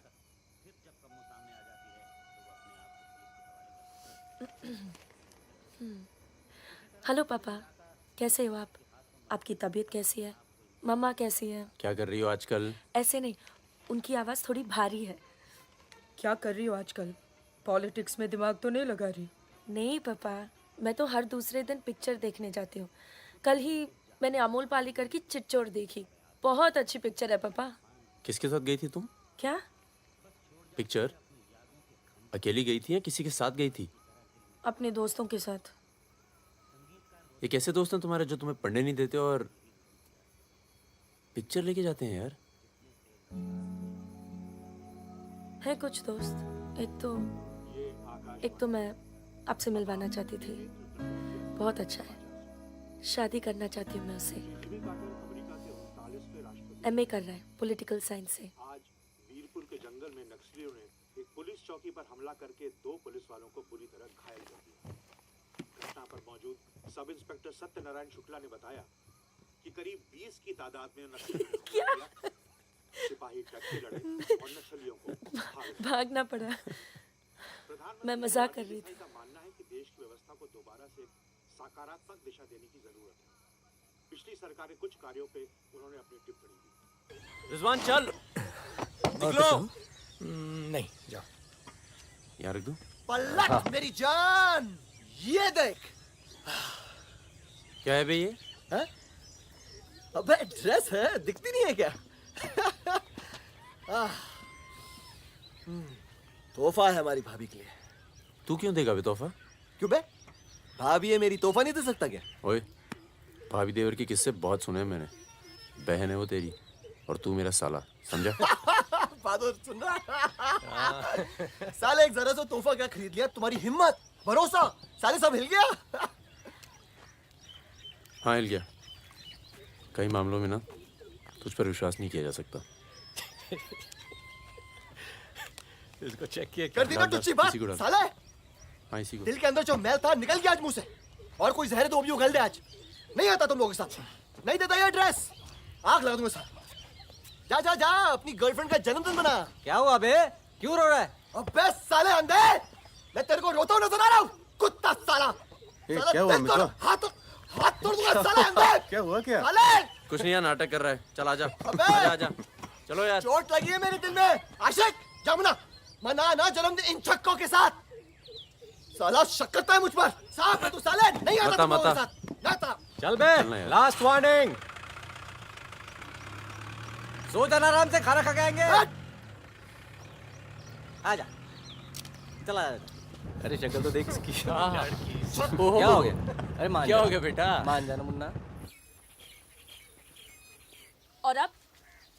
[SPEAKER 13] हेलो पापा, कैसे हो आप? आपकी तबीयत कैसी है? मम्मा कैसी है?
[SPEAKER 12] क्या कर रही हो आजकल?
[SPEAKER 13] ऐसे नहीं, उनकी आवाज़ थोड़ी भारी है। क्या कर रही हो आजकल? पॉलिटिक्स में दिमाग तो नहीं लगा रही? नहीं पापा, मैं तो हर दूसरे दिन पिक्चर देखने जाती हूँ। कल ही मैंने अमोल पालेकर की चिट्चोर देखी। बहुत अच्छी पिक्चर है पापा।
[SPEAKER 12] किसके साथ गई थी तुम?
[SPEAKER 13] क्या?
[SPEAKER 12] पिक्चर अकेली गई थी या किसी के साथ गई थी?
[SPEAKER 13] अपने दोस्तों के साथ।
[SPEAKER 12] ये कैसे दोस्त हैं तुम्हारे जो तुम्हें पढ़ने नहीं देते और पिक्चर लेके जाते हैं यार?
[SPEAKER 13] है कुछ दोस्त। एक तो मैं आपसे मिलवाना चाहती थी। बहुत अच्छा है। शादी करना चाहती हूँ मैं उससे। MA कर रहा है पॉलिटिकल साइंस से।
[SPEAKER 20] आज वीरपुर के जंगल में नक्सलियों ने एक पुलिस चौकी पर हमला करके 2 पुलिस वालों को बुरी तरह घायल कर दिया। घटना पर मौजूद सब इंस्पेक्टर सत्यनारायण शुक्ला ने बताया कि करीब 20 की तादाद में नक्सलियों सिपाही डट के लड़े और नक्सलियों को
[SPEAKER 13] भागना पड़ा। मैं मजाक कर रही थी।
[SPEAKER 20] का मानना है कि देश की व्यवस्था को दोबारा से सकारात्मक दिशा देने की जरूरत है। पिछली सरकार के कुछ कार्यों पे उन्होंने अपनी टिप्पणी दी।
[SPEAKER 9] रिजवान चल, निकलो।
[SPEAKER 10] नहीं, जाओ।
[SPEAKER 12] यहाँ रख दूं?
[SPEAKER 10] पलट मेरी जान, ये देख।
[SPEAKER 12] क्या है बे ये?
[SPEAKER 10] है? अबे ड्रेस है, दिखती नहीं है क्या? तोहफा है हमारी भाभी के लिए।
[SPEAKER 12] तू क्यों देगा बे तोहफा?
[SPEAKER 10] क्यों बे? भाभी है मेरी, तोहफा नहीं दे सकता क्या?
[SPEAKER 12] ओए, भाभी देवर के किस्से बहुत सुने हैं मैंने। बहन है वो तेरी और तू मेरा साला, समझा?
[SPEAKER 10] बहादुर सुन रहा? साले एक जरा सा तोहफा क्या खरीद लिया? तुम्हारी हिम्मत, भरोसा, साले सब हिल गया।
[SPEAKER 12] हाँ हिल गया। कई मामलों में ना तुझ पर विश्वास नहीं किया जा सकता।
[SPEAKER 9] इसको चेक किया
[SPEAKER 10] कर दी ना तुच्छी बात, साले।
[SPEAKER 12] हाँ इसी को।
[SPEAKER 10] दिल के अंदर जो मैल था निकल गया आज मुंह से। और कोई जहर दो भी उगल दे आज। नहीं आता तुम लोगों के साथ। नहीं देता ये ड्रेस, आग लगा दूंगा साथ। जा जा जा, अपनी गर्लफ्रेंड का जन्मदिन मना।
[SPEAKER 9] क्या हुआ बे? क्यों रो रहा है?
[SPEAKER 10] अबे साले अंधे, मैं तेरे को रोता हुआ नजर आ रहा हूँ, कुत्ता साला।
[SPEAKER 18] क्या हुआ मित्रा?
[SPEAKER 10] हाथ तोड़ दूंगा साले अंधे।
[SPEAKER 18] क्या हुआ क्या?
[SPEAKER 10] साले
[SPEAKER 12] कुछ नहीं यार, नाटक कर रहा है। चल आजा।
[SPEAKER 10] अबे!
[SPEAKER 12] आजा। चलो यार।
[SPEAKER 10] चोट लगी है मेरे दिल में। आशिक, जमुना, मना ना जन्मदिन इन छक्कों के साथ। साला शक करता है मुझ पर। साफ है तू साले, नहीं आता तुम लोगों के साथ। नाता।
[SPEAKER 9] चल बे, लास्ट वार्निंग। सो जाना आराम से, खाना खा के आएंगे। आजा, चला।
[SPEAKER 8] अरे शक्ल तो देख इसकी।
[SPEAKER 9] क्या हो गया?
[SPEAKER 8] अरे मान
[SPEAKER 9] क्या
[SPEAKER 8] जा।
[SPEAKER 9] हो गया बेटा?
[SPEAKER 8] मान जाना मुन्ना।
[SPEAKER 13] और अब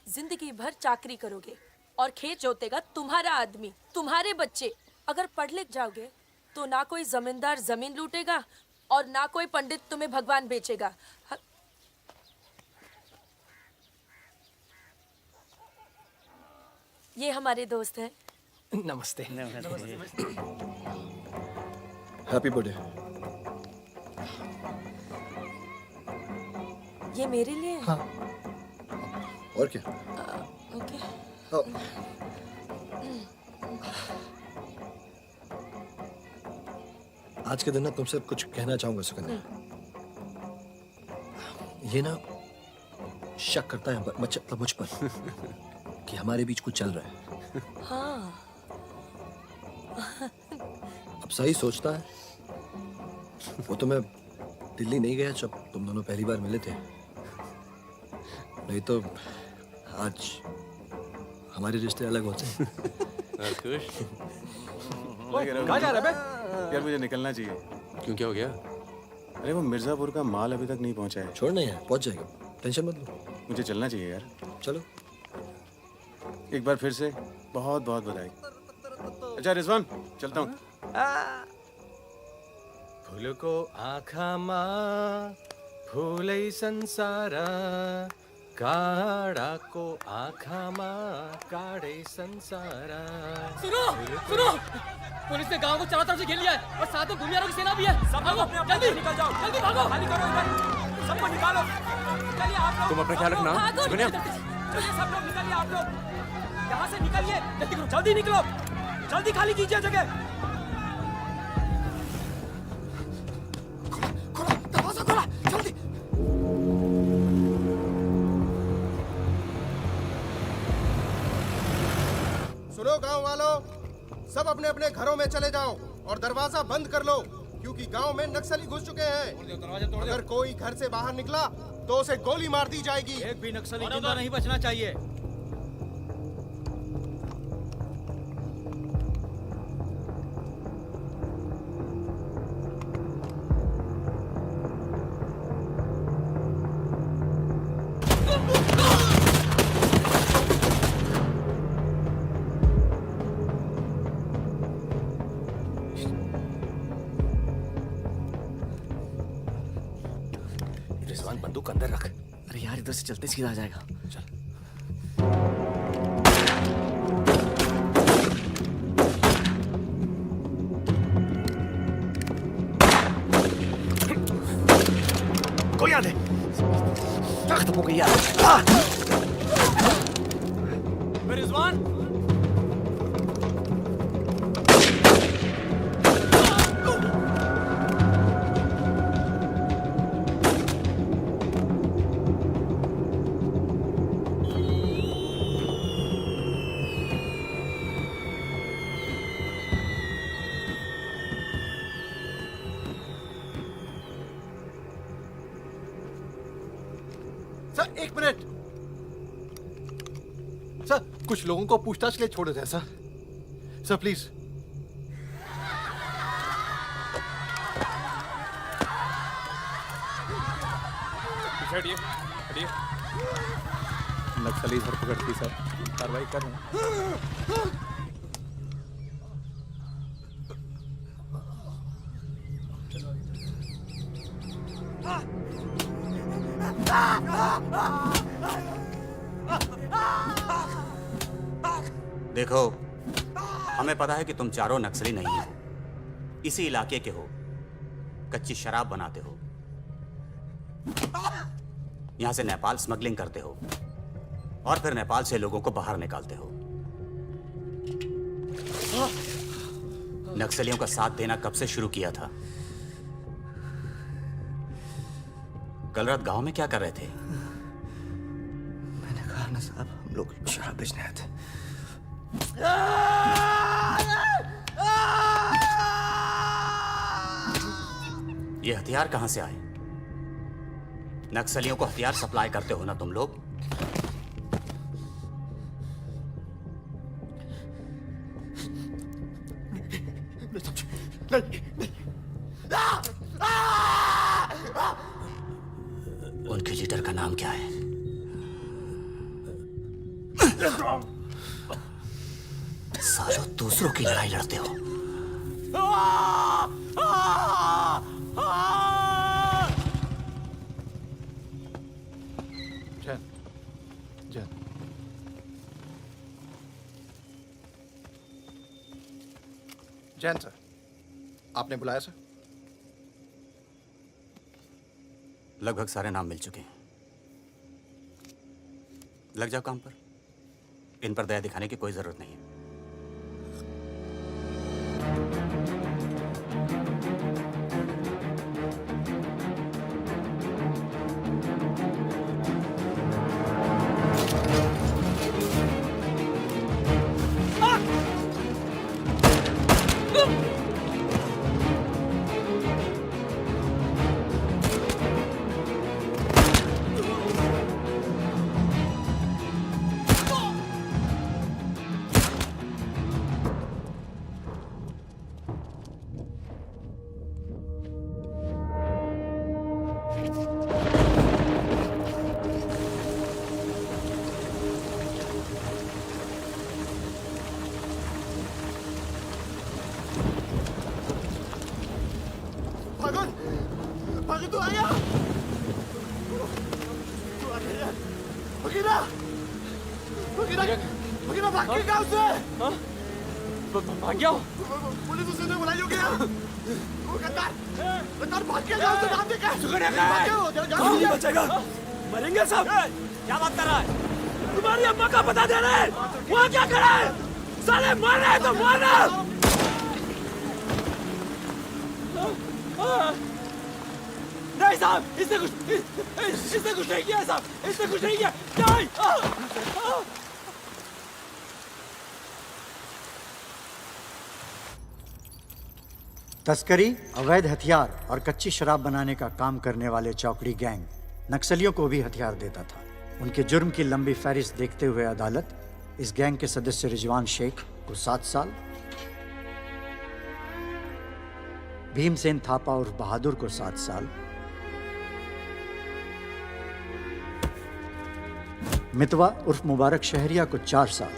[SPEAKER 13] जिंदगी भर चाकरी करोगे और खेत जोतेगा तुम्हारा आदमी, तुम्हारे बच्चे। अगर पढ़ लिख जाओगे तो ना कोई जमींदार जमीन लूटेगा और ना कोई पंडित तुम्हें भगवान बेचेगा। ये हमारे दोस्त हैं।
[SPEAKER 10] नमस्ते। Happy birthday.
[SPEAKER 13] ये मेरे लिए है?
[SPEAKER 10] हाँ। और क्या?
[SPEAKER 13] ओके।
[SPEAKER 10] आज के दिन ना तुमसे कुछ कहना चाहूंगा सुकन्या। ये ना शक करता है मतलब मुझ पर कि हमारे बीच कुछ चल रहा है।
[SPEAKER 13] हाँ।
[SPEAKER 10] अब सही सोचता है। वो तो मैं दिल्ली नहीं गया जब तुम दोनों पहली बार मिले थे। नहीं तो आज हमारे रिश्ते अलग होते हैं।
[SPEAKER 18] कहाँ जा रहा है बे? यार मुझे निकलना चाहिए।
[SPEAKER 12] क्यों, क्या हो गया?
[SPEAKER 18] अरे वो मिर्जापुर का माल अभी तक नहीं पहुंचा है।
[SPEAKER 10] छोड़ नहीं है, पहुंच जाएगा, टेंशन मत लो।
[SPEAKER 18] मुझे चलना चाहिए यार।
[SPEAKER 10] चलो।
[SPEAKER 18] एक बार फिर से बहुत बहुत बधाई। अच्छा रिजवान, चलता हूँ।
[SPEAKER 8] फूलको आँखामा फूलै संसार, काँडाको आँखामा काँडै संसार।
[SPEAKER 15] सुनो सुनो, पुलिस ने गांव को चारों तरफ से घेर लिया है और साथ में भूमियारों की सेना भी है। सब भागो, जल्दी निकल जाओ, जल्दी भागो, खाली करो इधर, सबको निकालो। चलिए आप लोग,
[SPEAKER 14] तुम अपना ख्याल रखना।
[SPEAKER 15] चलिए सब लोग निकलिए, आप लोग यहाँ से निकलिए, जल्दी करो, जल्दी निकलो, जल्दी खाली कीजिए जगह।
[SPEAKER 14] दरवाजा खोला, जल्दी।
[SPEAKER 21] सुनो गांव वालों, सब अपने अपने घरों में चले जाओ और दरवाजा बंद कर लो, क्योंकि गांव में नक्सली घुस चुके हैं। अगर कोई घर से बाहर निकला तो उसे गोली मार दी जाएगी।
[SPEAKER 16] एक भी नक्सली जिंदा नहीं बचना चाहिए।
[SPEAKER 9] रिजवान बंदूक अंदर रख। अरे यार इधर से चलते सीधा आ जाएगा। चल। कोई आ दे। खत्म हो गई यार।
[SPEAKER 15] रिजवान,
[SPEAKER 14] सर एक मिनट। सर कुछ लोगों को पूछताछ के लिए छोड़ देते हैं सर। Sir please.
[SPEAKER 18] हटिए, हटिए। नक्सली धरपकड़ की सर, कार्रवाई कर रहे हैं।
[SPEAKER 22] देखो, हमें पता है कि तुम चारों नक्सली नहीं हो, इसी इलाके के हो, कच्ची शराब बनाते हो, यहां से नेपाल स्मगलिंग करते हो और फिर नेपाल से लोगों को बाहर निकालते हो। नक्सलियों का साथ देना कब से शुरू किया था? कल रात गांव में क्या कर रहे थे?
[SPEAKER 14] मैंने कहा ना साहब, हम लोग शराब बेचने आए थे।
[SPEAKER 22] ये हथियार कहां से आए? नक्सलियों को हथियार सप्लाई करते हो ना तुम लोग? उनके लीडर का नाम क्या है? सालों दूसरों की लड़ाई लड़ते हो।
[SPEAKER 14] जैन, जैन। जैन सर, आपने बुलाया सर?
[SPEAKER 22] लगभग सारे नाम मिल चुके हैं। लग जाओ काम पर। इन पर दया दिखाने की कोई जरूरत नहीं है।
[SPEAKER 2] आगे तू आया बगीरा बगीरा बगीरा भाग के गांव से
[SPEAKER 15] भाग गया
[SPEAKER 2] पुलिस उसे ने बुलाई होगी वो गद्दार भाग के गांव से नाम देखा
[SPEAKER 15] सुगड़िया कहाँ है? बचेगा मरेंगे सब क्या बात कर रहा है तुम्हारी अम्मा का पता दे रहे हैं वहाँ क्या कर रहा है साले मर रहे हैं तो मारना नहीं साहब इसने कुछ नहीं किया साहब इसने कुछ नहीं किया नहीं
[SPEAKER 3] तस्करी, अवैध हथियार और कच्ची शराब बनाने का काम करने वाले चौकड़ी गैंग नक्सलियों को भी हथियार देता था। उनके जुर्म की लंबी फहरिस्त देखते हुए अदालत इस गैंग के सदस्य रिजवान शेख को 7 साल, भीमसेन थापा उर्फ बहादुर को 7 साल, मितवा उर्फ मुबारक शहरिया को 4 साल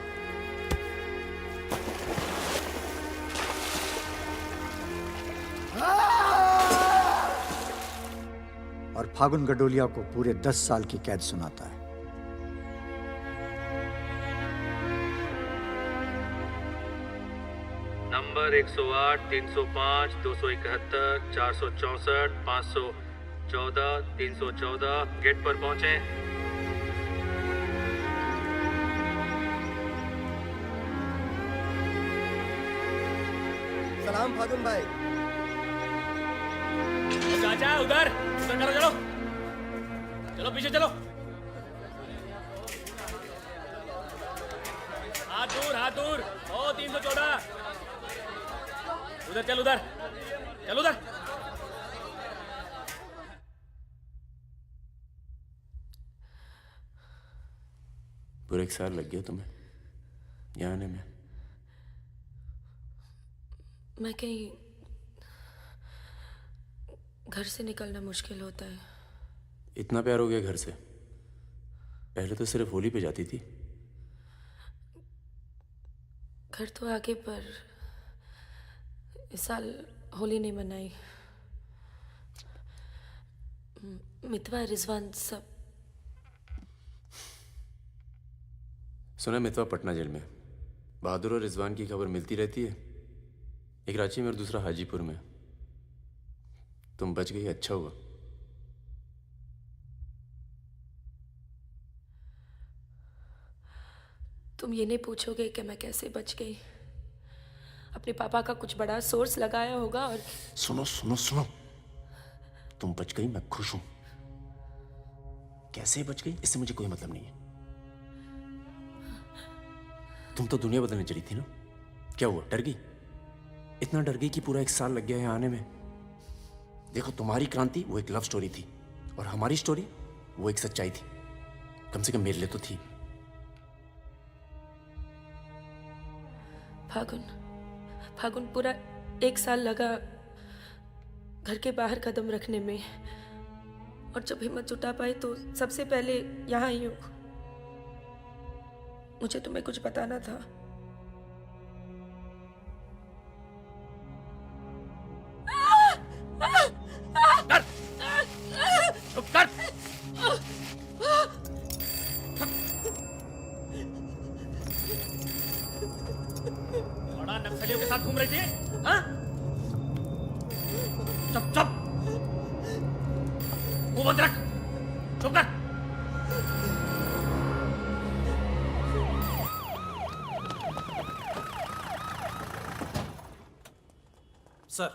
[SPEAKER 3] और फागुन गडोलिया को पूरे 10 साल की कैद सुनाता है।
[SPEAKER 1] नंबर 108, 305, 271, 464, 514, 314 गेट पर पहुंचे।
[SPEAKER 21] सलाम फागुन भाई।
[SPEAKER 15] चाचा उधर करो चलो चलो पीछे चलो हाथ दूर ओ 314 उधर चल उधर
[SPEAKER 12] पूरे 1 साल लग गया तुम्हें यहाँ आने में।
[SPEAKER 13] मैं कहीं घर से निकलना मुश्किल होता है।
[SPEAKER 12] इतना प्यार हो गया घर से? पहले तो सिर्फ होली पे जाती थी।
[SPEAKER 13] घर तो आगे पर इस साल होली नहीं मनाई। मितवा रिजवान सब।
[SPEAKER 12] सुना मितवा पटना जेल में। बहादुर और रिजवान की खबर मिलती रहती है, एक रांची में और दूसरा हाजीपुर में। तुम बच गई, अच्छा हुआ।
[SPEAKER 13] तुम ये नहीं पूछोगे कि मैं कैसे बच गई। अपने पापा का कुछ बड़ा सोर्स लगाया होगा और
[SPEAKER 12] सुनो सुनो सुनो, तुम बच गई, मैं खुश हूं। कैसे बच गई इससे मुझे कोई मतलब नहीं है। तुम तो दुनिया बदलने चली थी ना, क्या हुआ, डर गई? इतना डर गई कि पूरा 1 साल लग गया है आने में। देखो, तुम्हारी क्रांति वो एक लव स्टोरी थी और हमारी स्टोरी वो एक सच्चाई थी। कम से कम मेरे लिए तो थी।
[SPEAKER 13] फागुन पूरा 1 साल लगा घर के बाहर कदम रखने में, और जब हिम्मत जुटा पाई तो सबसे पहले यहाँ आई हूँ। मुझे तुम्हें कुछ बताना था।
[SPEAKER 15] चुप कर। बड़ा नक्सलियों के साथ घूम रही थी, हाँ? चुप मुंह बंद रख, चुप कर।
[SPEAKER 2] Sir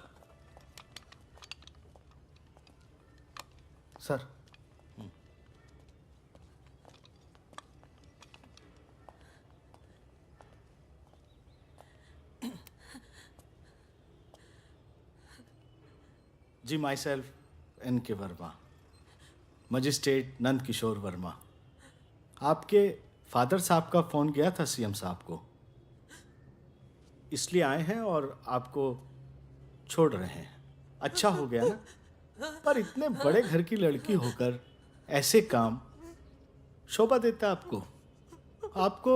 [SPEAKER 2] ji, myself NK Verma, magistrate Nand Kishore Verma. आपके फादर साहब का फ़ोन गया था CM साहब को, इसलिए आए हैं और आपको छोड़ रहे हैं। अच्छा हो गया ना, पर इतने बड़े घर की लड़की होकर ऐसे काम शोभा देता आपको। आपको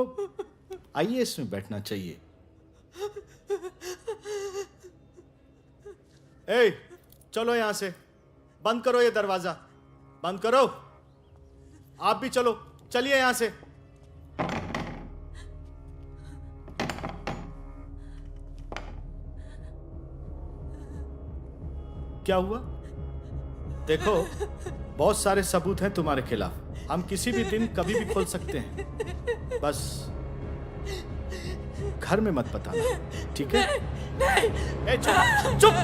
[SPEAKER 2] IAS में बैठना चाहिए। ए, चलो यहां से, बंद करो ये दरवाजा, बंद करो। आप भी चलो, चलिए यहां से। क्या हुआ? देखो, बहुत सारे सबूत हैं तुम्हारे खिलाफ। हम किसी भी दिन कभी भी खोल सकते हैं। बस घर में मत बताना, ठीक है? ए, चुप चुप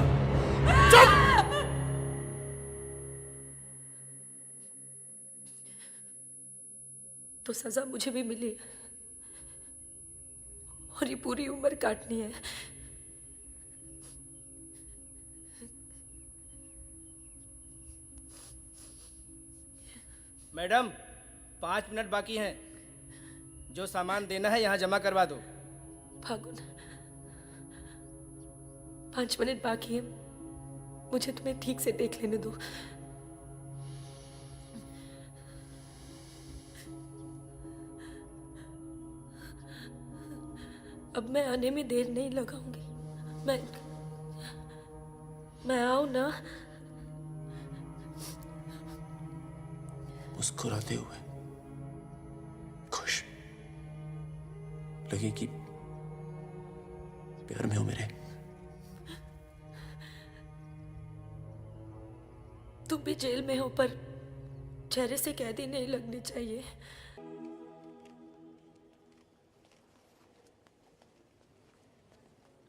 [SPEAKER 2] चुप।
[SPEAKER 13] तो सजा मुझे भी मिली और ये पूरी उम्र काटनी है।
[SPEAKER 15] मैडम 5 मिनट बाकी हैं। जो सामान देना है यहाँ जमा करवा दो।
[SPEAKER 13] फागुन, 5 मिनट बाकी है, मुझे तुम्हें ठीक से देख लेने दो। अब मैं आने में देर नहीं लगाऊंगी। मैं आऊं ना?
[SPEAKER 22] मुस्कुराते हुए, खुश, लगे कि प्यार में हो मेरे।
[SPEAKER 13] तुम भी जेल में हो, पर चेहरे से कैदी नहीं लगनी चाहिए।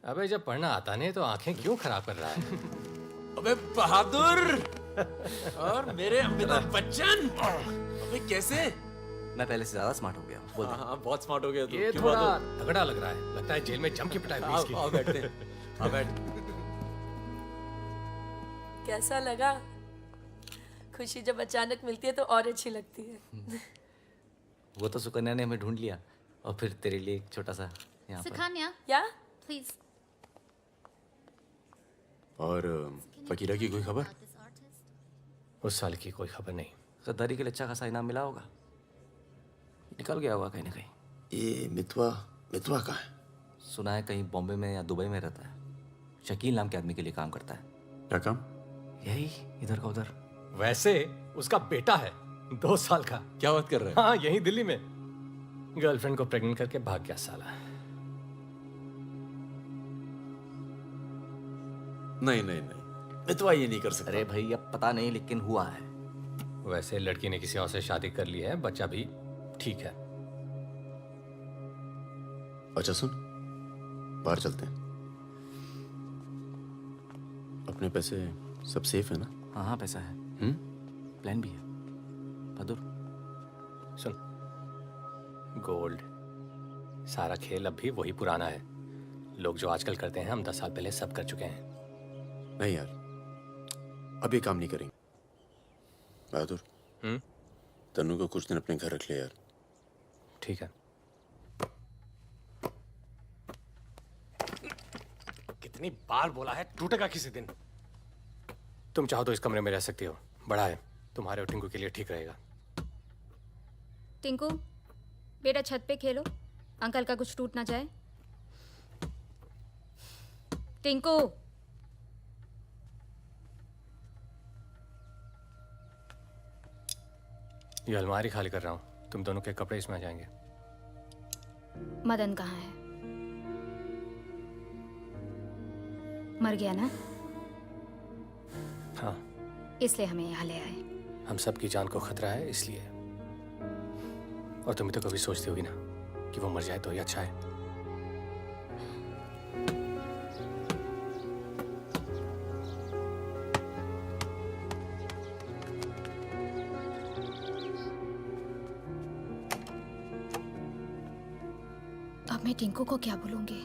[SPEAKER 7] अबे जब पढ़ना आता नहीं तो आंखें क्यों खराब कर रहा है?
[SPEAKER 4] अबे बहादुर और मेरे अमिताभ बच्चन, अबे कैसे?
[SPEAKER 9] मैं पहले से ज्यादा स्मार्ट हो गया। बोल दे।
[SPEAKER 4] हाँ, बहुत स्मार्ट हो गया तू।
[SPEAKER 7] ये
[SPEAKER 4] क्यों
[SPEAKER 7] थोड़ा
[SPEAKER 4] बहादुर?
[SPEAKER 7] तगड़ा लग रहा है। लगता है जेल में जम की पिटाई हुई इसकी।
[SPEAKER 4] आओ बैठते हैं। आओ बैठ।
[SPEAKER 13] कैसा लगा? खुशी जब अचानक मिलती है तो और अच्छी लगती है।
[SPEAKER 9] वो तो सुकन्या ने हमें ढूंढ लिया और फिर तेरे लिए एक छोटा सा यहाँ पर।
[SPEAKER 6] सुकन्या,
[SPEAKER 13] या
[SPEAKER 6] प्लीज।
[SPEAKER 12] और फकीरा की कोई खबर?
[SPEAKER 7] उस साल की कोई खबर नहीं।
[SPEAKER 9] गद्दारी के लिए अच्छा खासा इनाम मिला होगा, निकल गया होगा कहीं ना कहीं।
[SPEAKER 12] ये मितवा कहाँ है?
[SPEAKER 9] सुना है कहीं बॉम्बे में या दुबई में रहता है। शकील नाम के आदमी के लिए काम करता है।
[SPEAKER 12] क्या काम?
[SPEAKER 9] यही इधर का उधर।
[SPEAKER 7] वैसे उसका बेटा है 2 साल का।
[SPEAKER 4] क्या बात कर रहे हैं?
[SPEAKER 7] हाँ, यहीं दिल्ली में गर्लफ्रेंड को प्रेग्नेंट करके भाग गया साला।
[SPEAKER 12] नहीं, मितवा ये नहीं कर सकता।
[SPEAKER 9] अरे भाई अब पता नहीं, लेकिन हुआ है।
[SPEAKER 7] वैसे लड़की ने किसी और से शादी कर ली है, बच्चा भी ठीक है।
[SPEAKER 12] अच्छा सुन, बाहर चलते हैं। अपने पैसे सब सेफ है ना?
[SPEAKER 9] हाँ पैसा है। प्लान भी है। बहादुर
[SPEAKER 7] सुन, गोल्ड सारा खेल अब भी वही पुराना है। लोग जो आजकल करते हैं हम 10 साल पहले सब कर चुके हैं।
[SPEAKER 12] नहीं यार, अब ये काम नहीं करेंगे। बहादुर, तनु को कुछ दिन अपने घर रख ले यार।
[SPEAKER 7] ठीक है। कितनी बार बोला है, टूटेगा किसी दिन। तुम चाहो तो इस कमरे में रह सकती हो, बड़ा है, तुम्हारे और टिंकू के लिए ठीक रहेगा।
[SPEAKER 5] टिंकू बेटा छत पे खेलो, अंकल का कुछ टूट ना जाए। टिंकू,
[SPEAKER 7] ये अलमारी खाली कर रहा हूँ, तुम दोनों के कपड़े इसमें आ जाएंगे।
[SPEAKER 5] मदन कहाँ है? मर गया ना?
[SPEAKER 7] हाँ,
[SPEAKER 5] इसलिए हमें यहाँ ले आए।
[SPEAKER 7] हम सबकी जान को खतरा है इसलिए। और तुम तो कभी सोचती होगी ना कि वो मर जाए तो ही अच्छा है।
[SPEAKER 5] अब मैं टिंकू को क्या बोलूंगी?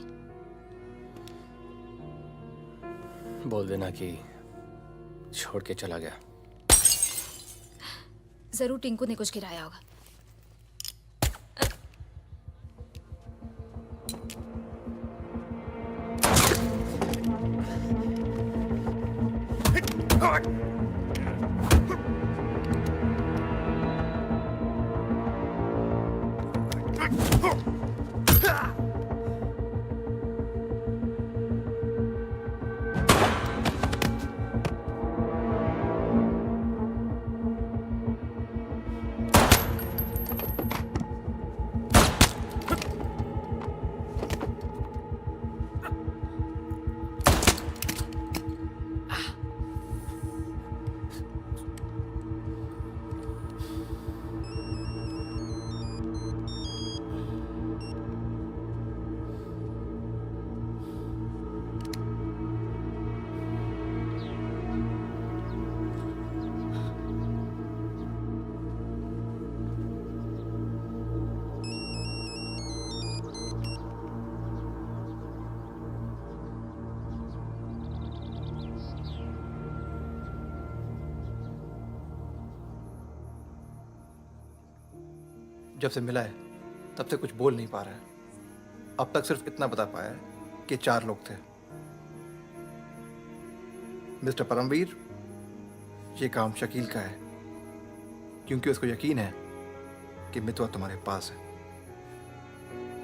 [SPEAKER 7] बोल देना कि छोड़ के चला गया।
[SPEAKER 5] जरूर टिंकू ने कुछ गिराया होगा।
[SPEAKER 14] जब से मिला है तब से कुछ बोल नहीं पा रहा है। अब तक सिर्फ इतना बता पाया है कि 4 लोग थे। मिस्टर परमवीर, ये काम शकील का है, क्योंकि उसको यकीन है कि मितवा तुम्हारे पास है,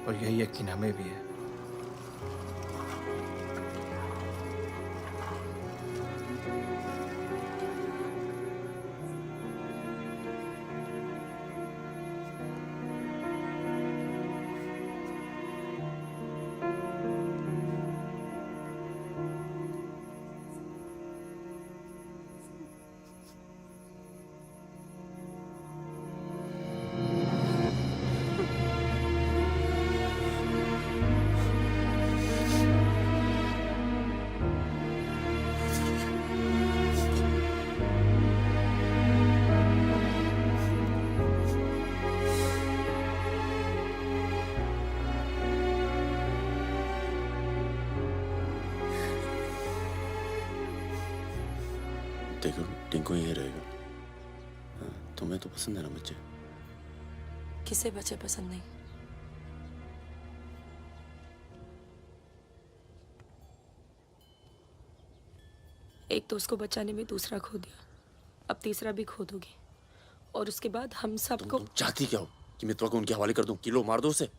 [SPEAKER 14] और यही यकीन हमें भी है।
[SPEAKER 12] देखो टिंकू यही रहेगा। हाँ, तुम्हें तो पसंद है ना बच्चे?
[SPEAKER 13] किसे बच्चे पसंद नहीं? एक दोस्त को बचाने में दूसरा खो दिया, अब तीसरा भी खो दूंगी, और उसके बाद हम सबको।
[SPEAKER 12] तुम चाहती क्या हो कि मितवा को उनके हवाले कर दूं? किलो मार दो उसे।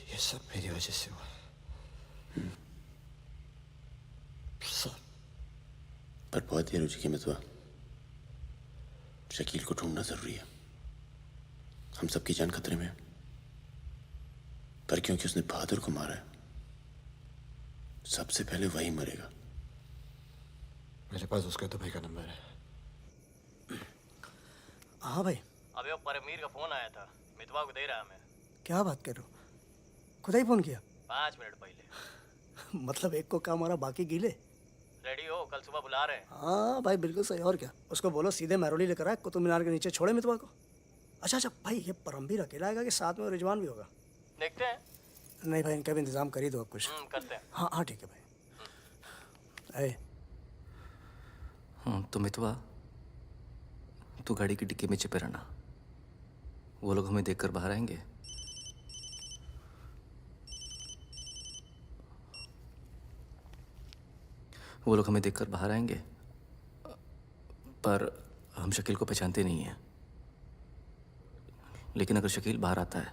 [SPEAKER 14] ये सब मेरी वजह से हुआ।
[SPEAKER 12] पर बहुत देर हो चुकी मितवा। शकील को ढूंढना जरूरी है। हम सबकी जान खतरे में है। पर क्योंकि उसने बहादुर को मारा है, सबसे पहले वही मरेगा।
[SPEAKER 14] मेरे पास उसका दुबई का नंबर है।
[SPEAKER 3] हाँ भाई।
[SPEAKER 8] अबे वो परमीर का फोन आया था, मितवा को दे रहा हमें।
[SPEAKER 3] क्या बात कर रहे हो? खुदा ही फोन किया?
[SPEAKER 8] 5 मिनट पहले।
[SPEAKER 3] मतलब एक को काम हो रहा, बाकी गीले।
[SPEAKER 8] रेडी हो, कल सुबह बुला रहे हैं।
[SPEAKER 3] हाँ भाई बिल्कुल सही। और क्या, उसको बोलो सीधे महरौली लेकर आए, कुतुब मीनार के नीचे छोड़े मितवा को। अच्छा भाई, ये परमवीर अकेला आएगा कि साथ में रिजवान भी होगा?
[SPEAKER 8] देखते हैं।
[SPEAKER 3] नहीं भाई, इनका भी इंतजाम कर ही दो आप कुछ।
[SPEAKER 8] करते हैं।
[SPEAKER 3] हाँ हाँ ठीक है भाई।
[SPEAKER 8] तो मितवा, तू गाड़ी की डिक्की में छिपे रहना। वो लोग हमें देखकर बाहर आएंगे। वो लोग हमें देखकर बाहर आएंगे, पर हम शकील को पहचानते नहीं हैं। लेकिन अगर शकील बाहर आता है,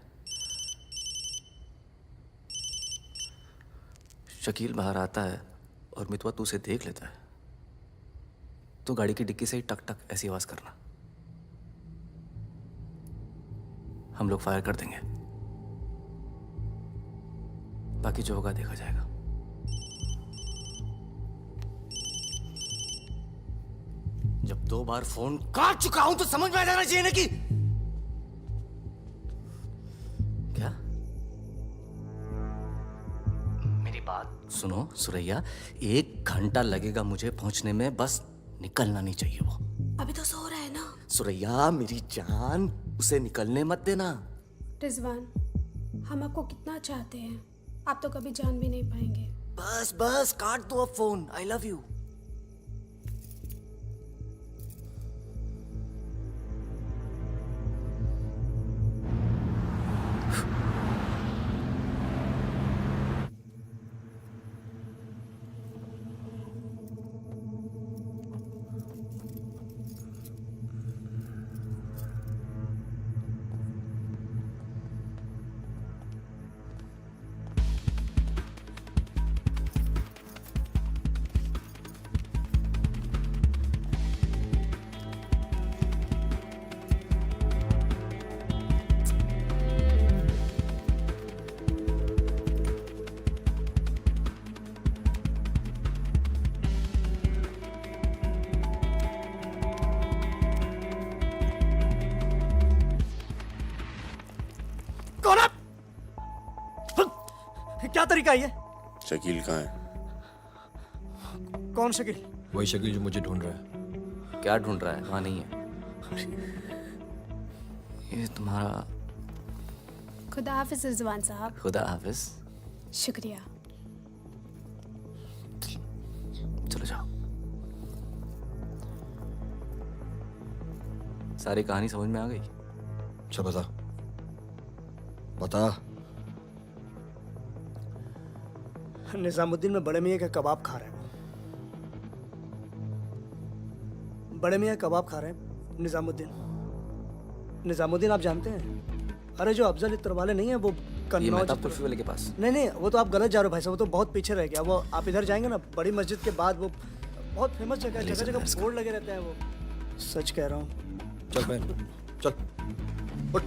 [SPEAKER 8] शकील बाहर आता है और मितवा तू उसे देख लेता है, तो गाड़ी की डिक्की से ही टक टक ऐसी आवाज करना। हम लोग फायर कर देंगे, बाकी जो होगा देखा जाएगा। जब 2 बार फोन काट चुका हूं तो समझ में आ जाना चाहिए ना कि क्या। मेरी बात सुनो सुरैया, 1 घंटा लगेगा मुझे पहुंचने में, बस निकलना नहीं चाहिए वो।
[SPEAKER 13] अभी तो सो रहा है ना।
[SPEAKER 8] सुरैया मेरी जान, उसे निकलने मत देना।
[SPEAKER 11] रिजवान, हम आपको कितना चाहते हैं, आप तो कभी जान भी नहीं पाएंगे।
[SPEAKER 8] बस बस काट दो अब फोन। I love you.
[SPEAKER 3] कौन आप? क्या तरीका है ये?
[SPEAKER 12] शकील कहाँ है?
[SPEAKER 3] कौन शकील?
[SPEAKER 10] वही शकील जो मुझे ढूंढ रहा है।
[SPEAKER 8] क्या ढूंढ रहा है? वहां नहीं है। ये तुम्हारा।
[SPEAKER 11] खुदा हाफिज रिजवान साहब।
[SPEAKER 8] खुदा हाफिज।
[SPEAKER 11] शुक्रिया।
[SPEAKER 8] चलो जाओ। सारी कहानी समझ में आ गई?
[SPEAKER 10] अच्छा बता बता।
[SPEAKER 3] निजामुद्दीन में बड़े मियाँ का कबाब खा रहे हैं। बड़े मियाँ कबाब खा रहे हैं निजामुद्दीन। निजामुद्दीन आप जानते हैं? अरे जो अफजल इत्र वाले नहीं है वो
[SPEAKER 8] ये मेहताब कुल्फी वाले के पास।
[SPEAKER 3] नहीं वो तो आप गलत जा रहे हो भाई साहब। वो तो बहुत पीछे रह गया। वो आप इधर जाएंगे ना बड़ी मस्जिद के बाद वो बहुत फेमस जगह है। जगह जगह बोर्ड लगे रहते हैं। वो सच कह रहा हूँ।
[SPEAKER 10] चल बहन चल उठ।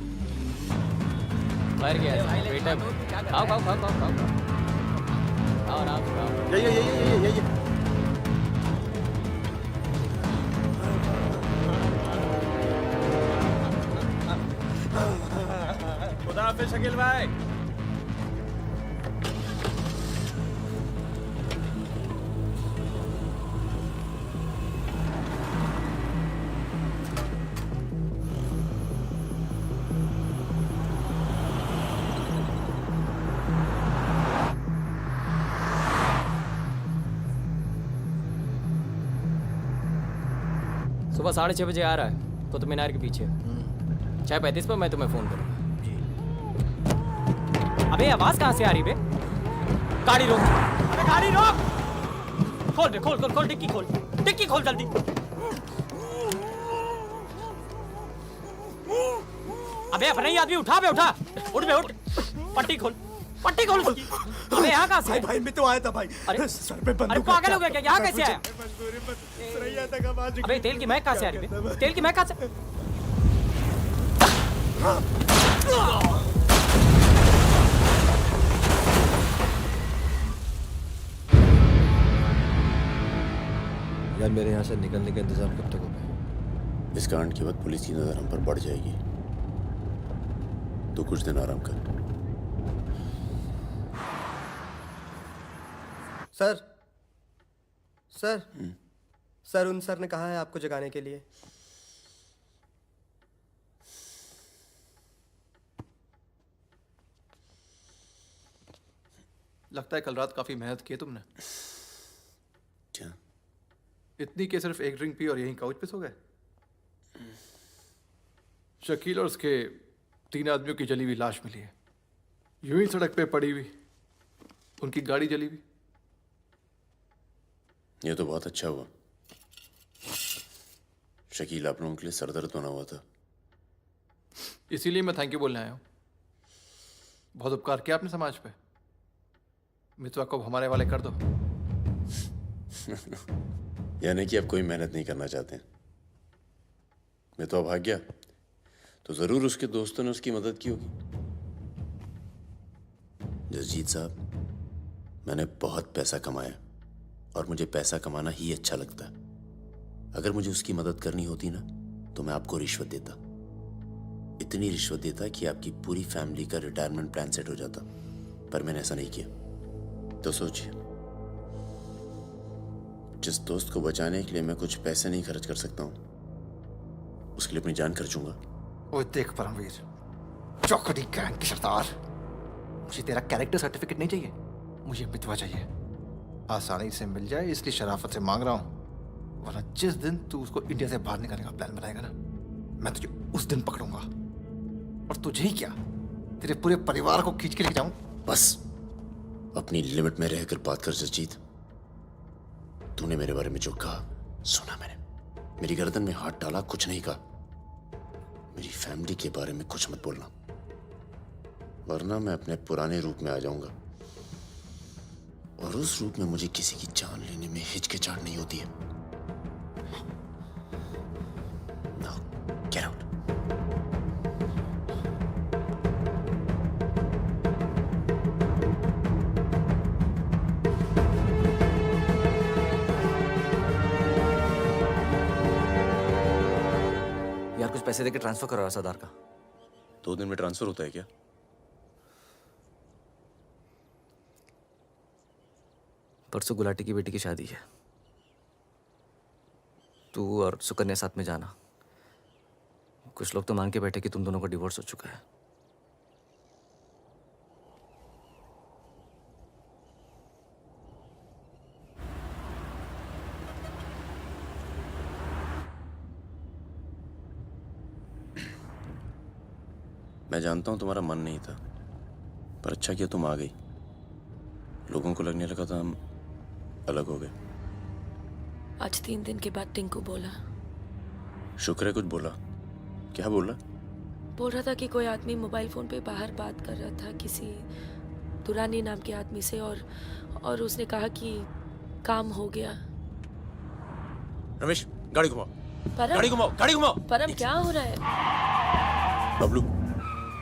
[SPEAKER 15] बाहर गया बेटा। खाओ खाओ खाओ खाओ खाओ खाओ आराम से खाओ।
[SPEAKER 10] ये
[SPEAKER 4] खुदा हाफिज शकील भाई।
[SPEAKER 15] सुबह 6:30 बजे आ रहा है कुतुब मीनार के पीछे। 6:35 पर मैं तुम्हें फोन करूंगा। अबे आवाज कहाँ से आ रही बे? गाड़ी रोक। अबे गाड़ी रोक। खोल बे खोल खोल खोल डिक्की खोल। डिक्की खोल जल्दी। अबे अपना ही आदमी उठा बे उठा। उठ बे उठ। पट्टी खोल। पट्टी खोल उसकी। अबे यहाँ कहाँ से?
[SPEAKER 3] भाई मैं तो आया था भाई।
[SPEAKER 15] अरे
[SPEAKER 3] सर पे बंदूक।
[SPEAKER 15] अरे पागल हो गया क्या? यहाँ कैसे आया?
[SPEAKER 3] अबे
[SPEAKER 15] अबे तेल की महक कहाँ से आ रही बे? तेल की महक कहाँ से?
[SPEAKER 10] यार मेरे यहाँ से निकलने का इंतजाम कब तक होगा?
[SPEAKER 12] इस कांड के बाद पुलिस की नजर हम पर बढ़ जाएगी। तो कुछ दिन आराम कर।
[SPEAKER 17] सर सर सर उन सर ने कहा है आपको जगाने के लिए।
[SPEAKER 14] लगता है कल रात काफी मेहनत की है तुमने।
[SPEAKER 12] क्या?
[SPEAKER 14] इतनी कि सिर्फ एक ड्रिंक पी और यहीं काउच पे सो गए? शकील और उसके 3 आदमियों की जली हुई लाश मिली है, यूं ही सड़क पे पड़ी हुई। उनकी गाड़ी जली हुई।
[SPEAKER 12] ये तो बहुत अच्छा हुआ। शकील आप लोगों के लिए सरदर्द बना हुआ था।
[SPEAKER 14] इसीलिए मैं थैंक यू बोलने आया हूँ। बहुत उपकार किया आपने समाज पे। मितवा को हमारे वाले कर दो।
[SPEAKER 12] यानी कि आप कोई मेहनत नहीं करना चाहते। मितवा भाग गया तो जरूर उसके दोस्तों ने उसकी मदद की होगी। जसजीत साहब, मैंने बहुत पैसा कमाया और मुझे पैसा कमाना ही अच्छा लगता है। अगर मुझे उसकी मदद करनी होती ना तो मैं आपको रिश्वत देता। इतनी रिश्वत देता कि आपकी पूरी फैमिली का रिटायरमेंट प्लान सेट हो जाता। पर मैंने ऐसा नहीं किया। तो सोचिए, जिस दोस्त को बचाने के लिए मैं कुछ पैसे नहीं खर्च कर सकता हूं, उसके लिए अपनी जान खर्चूंगा।
[SPEAKER 14] ओए देख परमवीर, चौकड़ी गैंग की सरदार, मुझे तेरा कैरेक्टर सर्टिफिकेट नहीं चाहिए, मुझे मितवा चाहिए। आसानी से मिल जाए इसलिए शराफत से मांग रहा हूं। वरना जिस दिन तू उसको इंडिया से बाहर निकालने का प्लान बनाएगा ना, मैं तुझे उस दिन पकड़ूंगा। और तुझे ही क्या, तेरे पूरे परिवार को खींच के लेके जाऊं।
[SPEAKER 12] बस अपनी लिमिट में रहकर बात कर जसजीत। तूने मेरे बारे में जो कहा सुना मैंने। मेरी गर्दन में हाथ डाला, कुछ नहीं कहा। मेरी फैमिली के बारे में कुछ मत बोलना, वरना मैं अपने पुराने रूप में आ जाऊंगा। और उस रूप में मुझे किसी की जान लेने में हिचकिचाहट नहीं होती है। Now, get out.
[SPEAKER 8] यार कुछ पैसे देके ट्रांसफर करो सरदार का।
[SPEAKER 12] 2 दिन में ट्रांसफर होता है क्या?
[SPEAKER 8] परसों गुलाटी की बेटी की शादी है। तू और सुकन्या साथ में जाना। कुछ लोग तो मान के बैठे कि तुम दोनों का डिवोर्स हो चुका है।
[SPEAKER 12] मैं जानता हूं तुम्हारा मन नहीं था, पर अच्छा किया तुम आ गई। लोगों को लगने लगा था हम अलग हो गए।
[SPEAKER 13] आज 3 दिन के बाद टिंकू बोला।
[SPEAKER 12] शुक्र है कुछ बोला। क्या बोला?
[SPEAKER 13] बोल रहा था कि कोई आदमी मोबाइल फोन पे बाहर बात कर रहा था किसी दुरानी नाम के आदमी से, और उसने कहा कि काम हो गया।
[SPEAKER 12] रमेश, गाड़ी घुमाओ।
[SPEAKER 13] परम,
[SPEAKER 12] गाड़ी घुमाओ, गाड़ी घुमाओ।
[SPEAKER 13] परम क्या हो रहा है?
[SPEAKER 12] बबलू,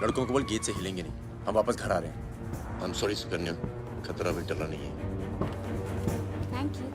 [SPEAKER 12] लड़कों को बोल गेट से हिलेंगे नहीं, हम वापस घर आ रहे हैं। I'm sorry सुकन्या, खतरा भी टला नहीं है।
[SPEAKER 5] Thank you.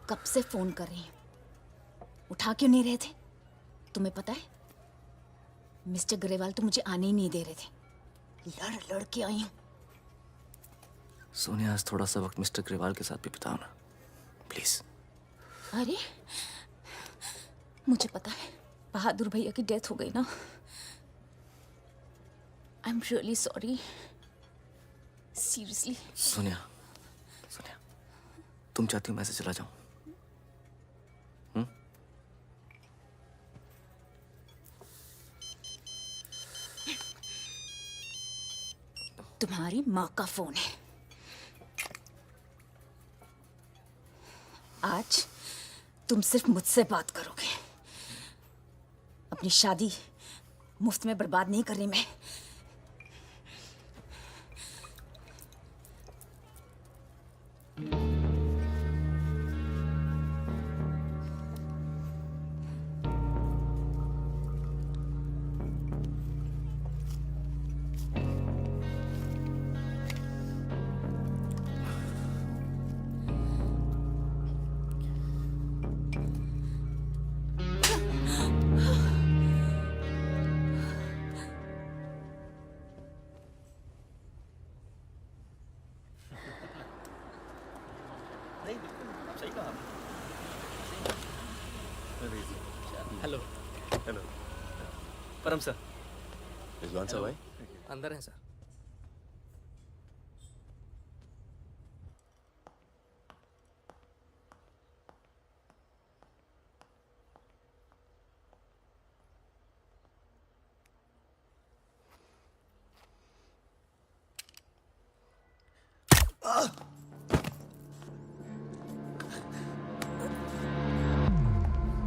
[SPEAKER 19] कब से फोन कर रही हूं, उठा क्यों नहीं रहे थे? तुम्हें पता है मिस्टर ग्रेवाल तो मुझे आने ही नहीं दे रहे थे। लड़ लड़ के आई हूं।
[SPEAKER 8] सोनिया, आज थोड़ा सा वक्त मिस्टर ग्रेवाल के साथ भी बिताओ ना, प्लीज।
[SPEAKER 19] अरे मुझे पता है बहादुर भैया की डेथ हो गई ना। I am really sorry, seriously.
[SPEAKER 8] Sonia, Sonia, तुम चाहती हो मैं से चला जाऊं?
[SPEAKER 19] तुम्हारी माँ का फोन है। आज तुम सिर्फ मुझसे बात करोगे। अपनी शादी मुफ्त में बर्बाद नहीं कर रही मैं।
[SPEAKER 15] हेलो। हेलो परम सर।
[SPEAKER 12] रिजवान साहब आए?
[SPEAKER 15] अंदर हैं सर।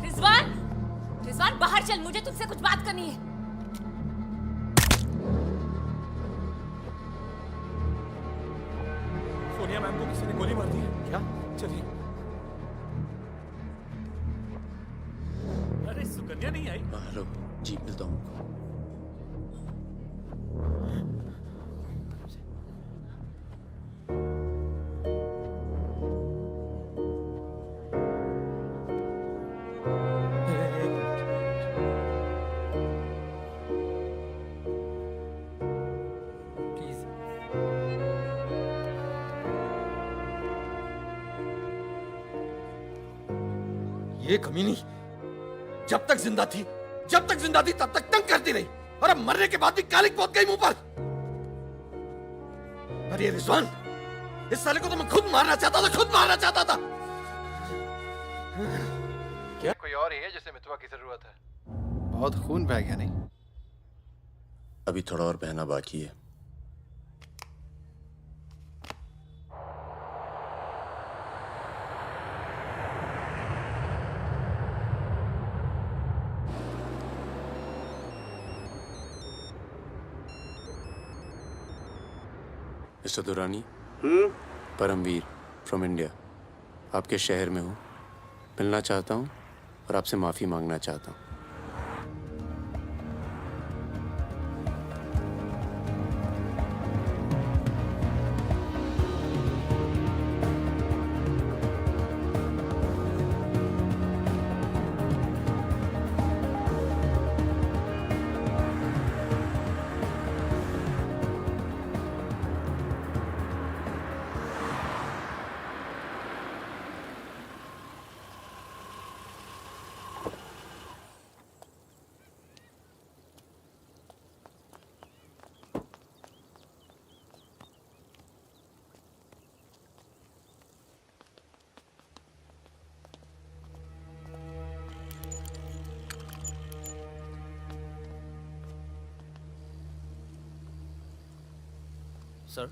[SPEAKER 19] रिजवान, रिजवान बाहर चल, मुझे तुझसे कुछ बात करनी है।
[SPEAKER 4] सोनिया मैम को किसी ने गोली मार दी है। क्या? चलिए। अरे सुकन्या नहीं आई?
[SPEAKER 12] हेलो जी, मिलता हूँ।
[SPEAKER 7] ये कमीनी जब तक जिंदा थी तब तक तंग करती रही, और अब मरने के बाद भी कालिक पहुंच गई मुंह पर।
[SPEAKER 9] अरे रिजवान, इस साले को तो मैं खुद मारना चाहता था।
[SPEAKER 14] क्या कोई और ही है जिसे मितवा की जरूरत है? बहुत खून बह गया नहीं?
[SPEAKER 12] अभी थोड़ा और बहना बाकी है। Mister Durrani, Paramvir from India, आपके शहर में हूँ, मिलना चाहता हूँ और आपसे माफ़ी मांगना चाहता हूँ।
[SPEAKER 9] सर,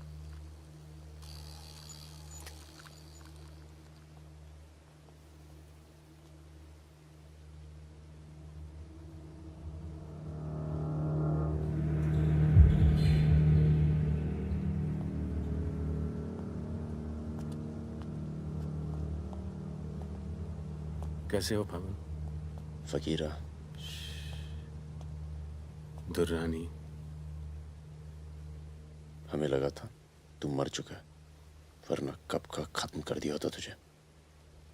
[SPEAKER 18] कैसे हो फागुन?
[SPEAKER 12] फकीरा,
[SPEAKER 18] दुर्रानी,
[SPEAKER 12] हमें लगा था तू मर चुका है, वरना कब का खत्म कर दिया होता तुझे।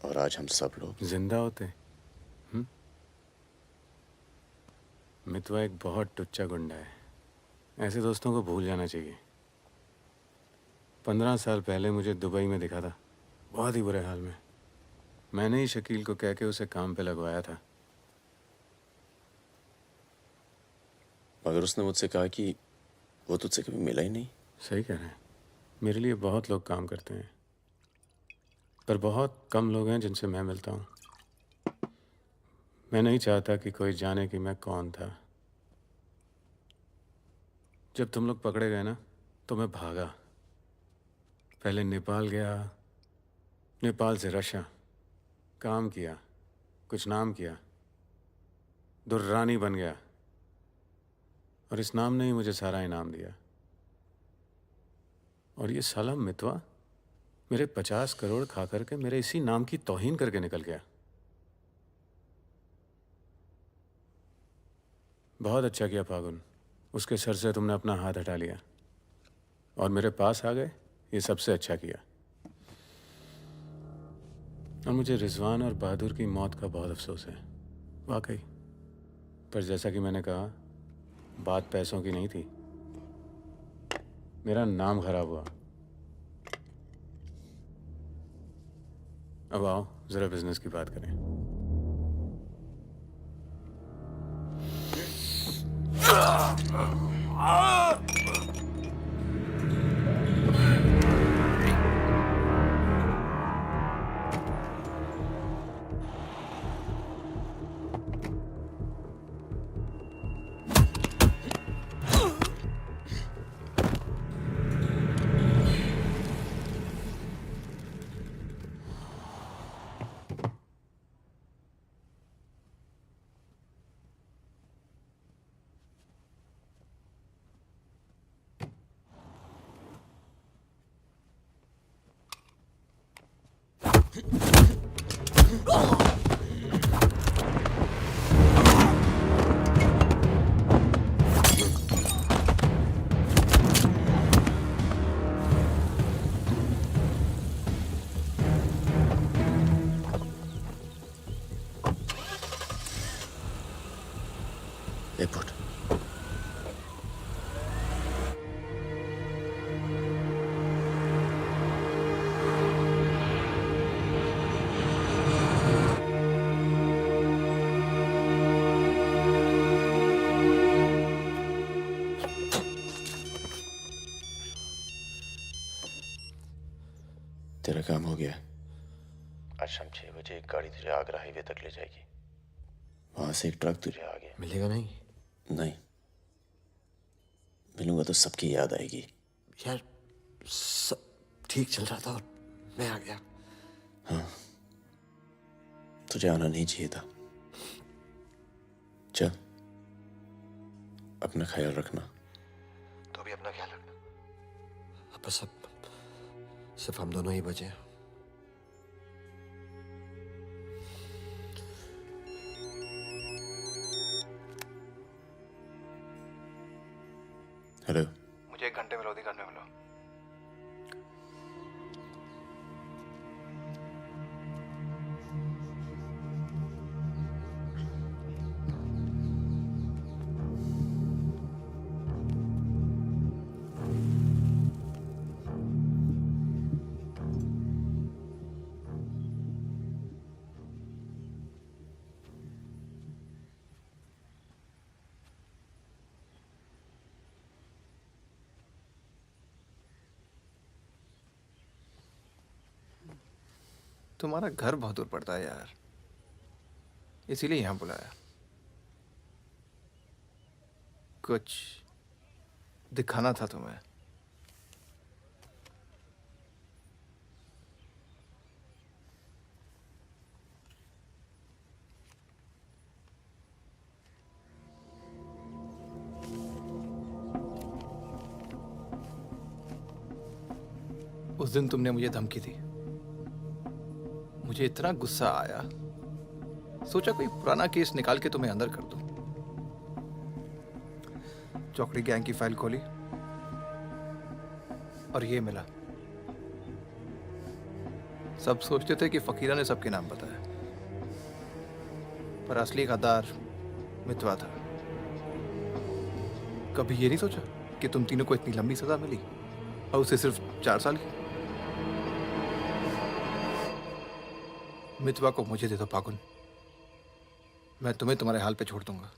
[SPEAKER 12] और आज हम सब लोग
[SPEAKER 18] जिंदा होते। मितवा एक बहुत टुच्चा गुंडा है, ऐसे दोस्तों को भूल जाना चाहिए। 15 साल पहले मुझे दुबई में दिखा था, बहुत ही बुरे हाल में। मैंने ही शकील को कह के उसे काम पे लगवाया था।
[SPEAKER 12] मगर उसने मुझसे कहा कि वो तुझसे कभी मिला ही नहीं।
[SPEAKER 18] सही कह रहे हैं, मेरे लिए बहुत लोग काम करते हैं, पर बहुत कम लोग हैं जिनसे मैं मिलता हूँ। मैं नहीं चाहता कि कोई जाने कि मैं कौन था। जब तुम लोग पकड़े गए ना, तो मैं भागा। पहले नेपाल गया, नेपाल से रशिया, काम किया, कुछ नाम किया, दुर्रानी बन गया, और इस नाम ने ही मुझे सारा इनाम दिया। और ये साला मितवा मेरे 50 करोड़ खा करके मेरे इसी नाम की तौहीन करके निकल गया। बहुत अच्छा किया फागुन, उसके सर से तुमने अपना हाथ हटा लिया और मेरे पास आ गए, ये सबसे अच्छा किया। और मुझे रिजवान और बहादुर की मौत का बहुत अफसोस है, वाकई। पर जैसा कि मैंने कहा, बात पैसों की नहीं थी, मेरा नाम खराब हुआ। अब आओ जरा बिजनेस की बात करें।
[SPEAKER 12] एयरपोर्ट। काम हो गया। आज शाम 6 बजे एक गाड़ी तुझे आगरा हाईवे तक ले जाएगी। वहां से एक ट्रक तुझे आगे
[SPEAKER 7] मिलेगा नहीं?
[SPEAKER 12] नहीं, मिलूंगा तो सबकी याद आएगी।
[SPEAKER 7] यार सब ठीक चल रहा था और मैं आ गया।
[SPEAKER 12] हाँ, तुझे आना नहीं चाहिए था। चल, अपना ख्याल रखना।
[SPEAKER 7] तो भी अपना ख्याल रखना। अब बस अब सिर्फ हम दोनों ही बचे हैं।
[SPEAKER 12] हेलो,
[SPEAKER 14] मुझे 1 घंटे में लोधी करने मिलो। तुम्हारा घर बहुत दूर पड़ता है यार, इसीलिए यहाँ बुलाया। कुछ दिखाना था तुम्हें। उस दिन तुमने मुझे धमकी दी, मुझे इतना गुस्सा आया, सोचा कोई पुराना केस निकाल के तुम्हें अंदर कर दूं। चौकड़ी गैंग की फाइल खोली और ये मिला। सब सोचते थे कि फकीरा ने सबके नाम बताया, पर असली गद्दार मितवा था। कभी ये नहीं सोचा कि तुम तीनों को इतनी लंबी सजा मिली और उसे सिर्फ 4 साल की। मितवा को मुझे दे दो पागुन, मैं तुम्हें तुम्हारे हाल पे छोड़ दूंगा।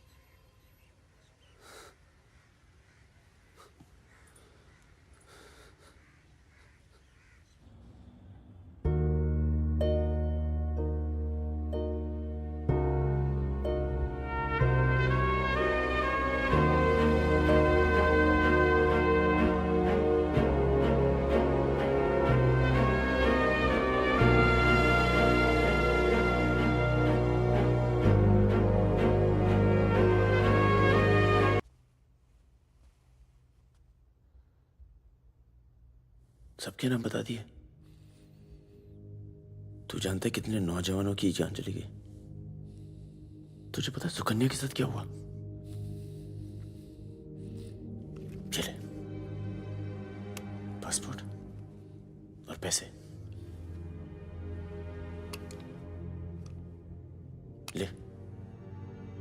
[SPEAKER 12] सबके नाम बता दिए। तू जानता है कितने नौजवानों की जान चली गई? तुझे पता है सुकन्या के साथ क्या हुआ? चले, पासपोर्ट और पैसे ले,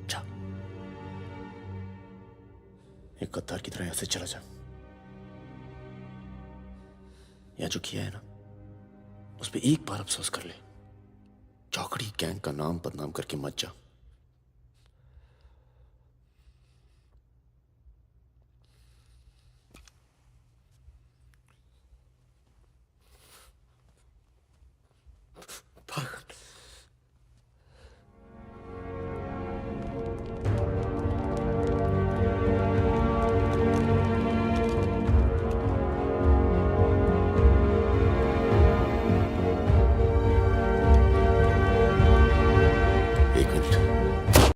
[SPEAKER 12] जा। एक गद्दार की तरह यहां से चला जा। या जो किया है ना, उस पर एक बार अफसोस कर ले। चौकड़ी गैंग का नाम बदनाम करके मत जा।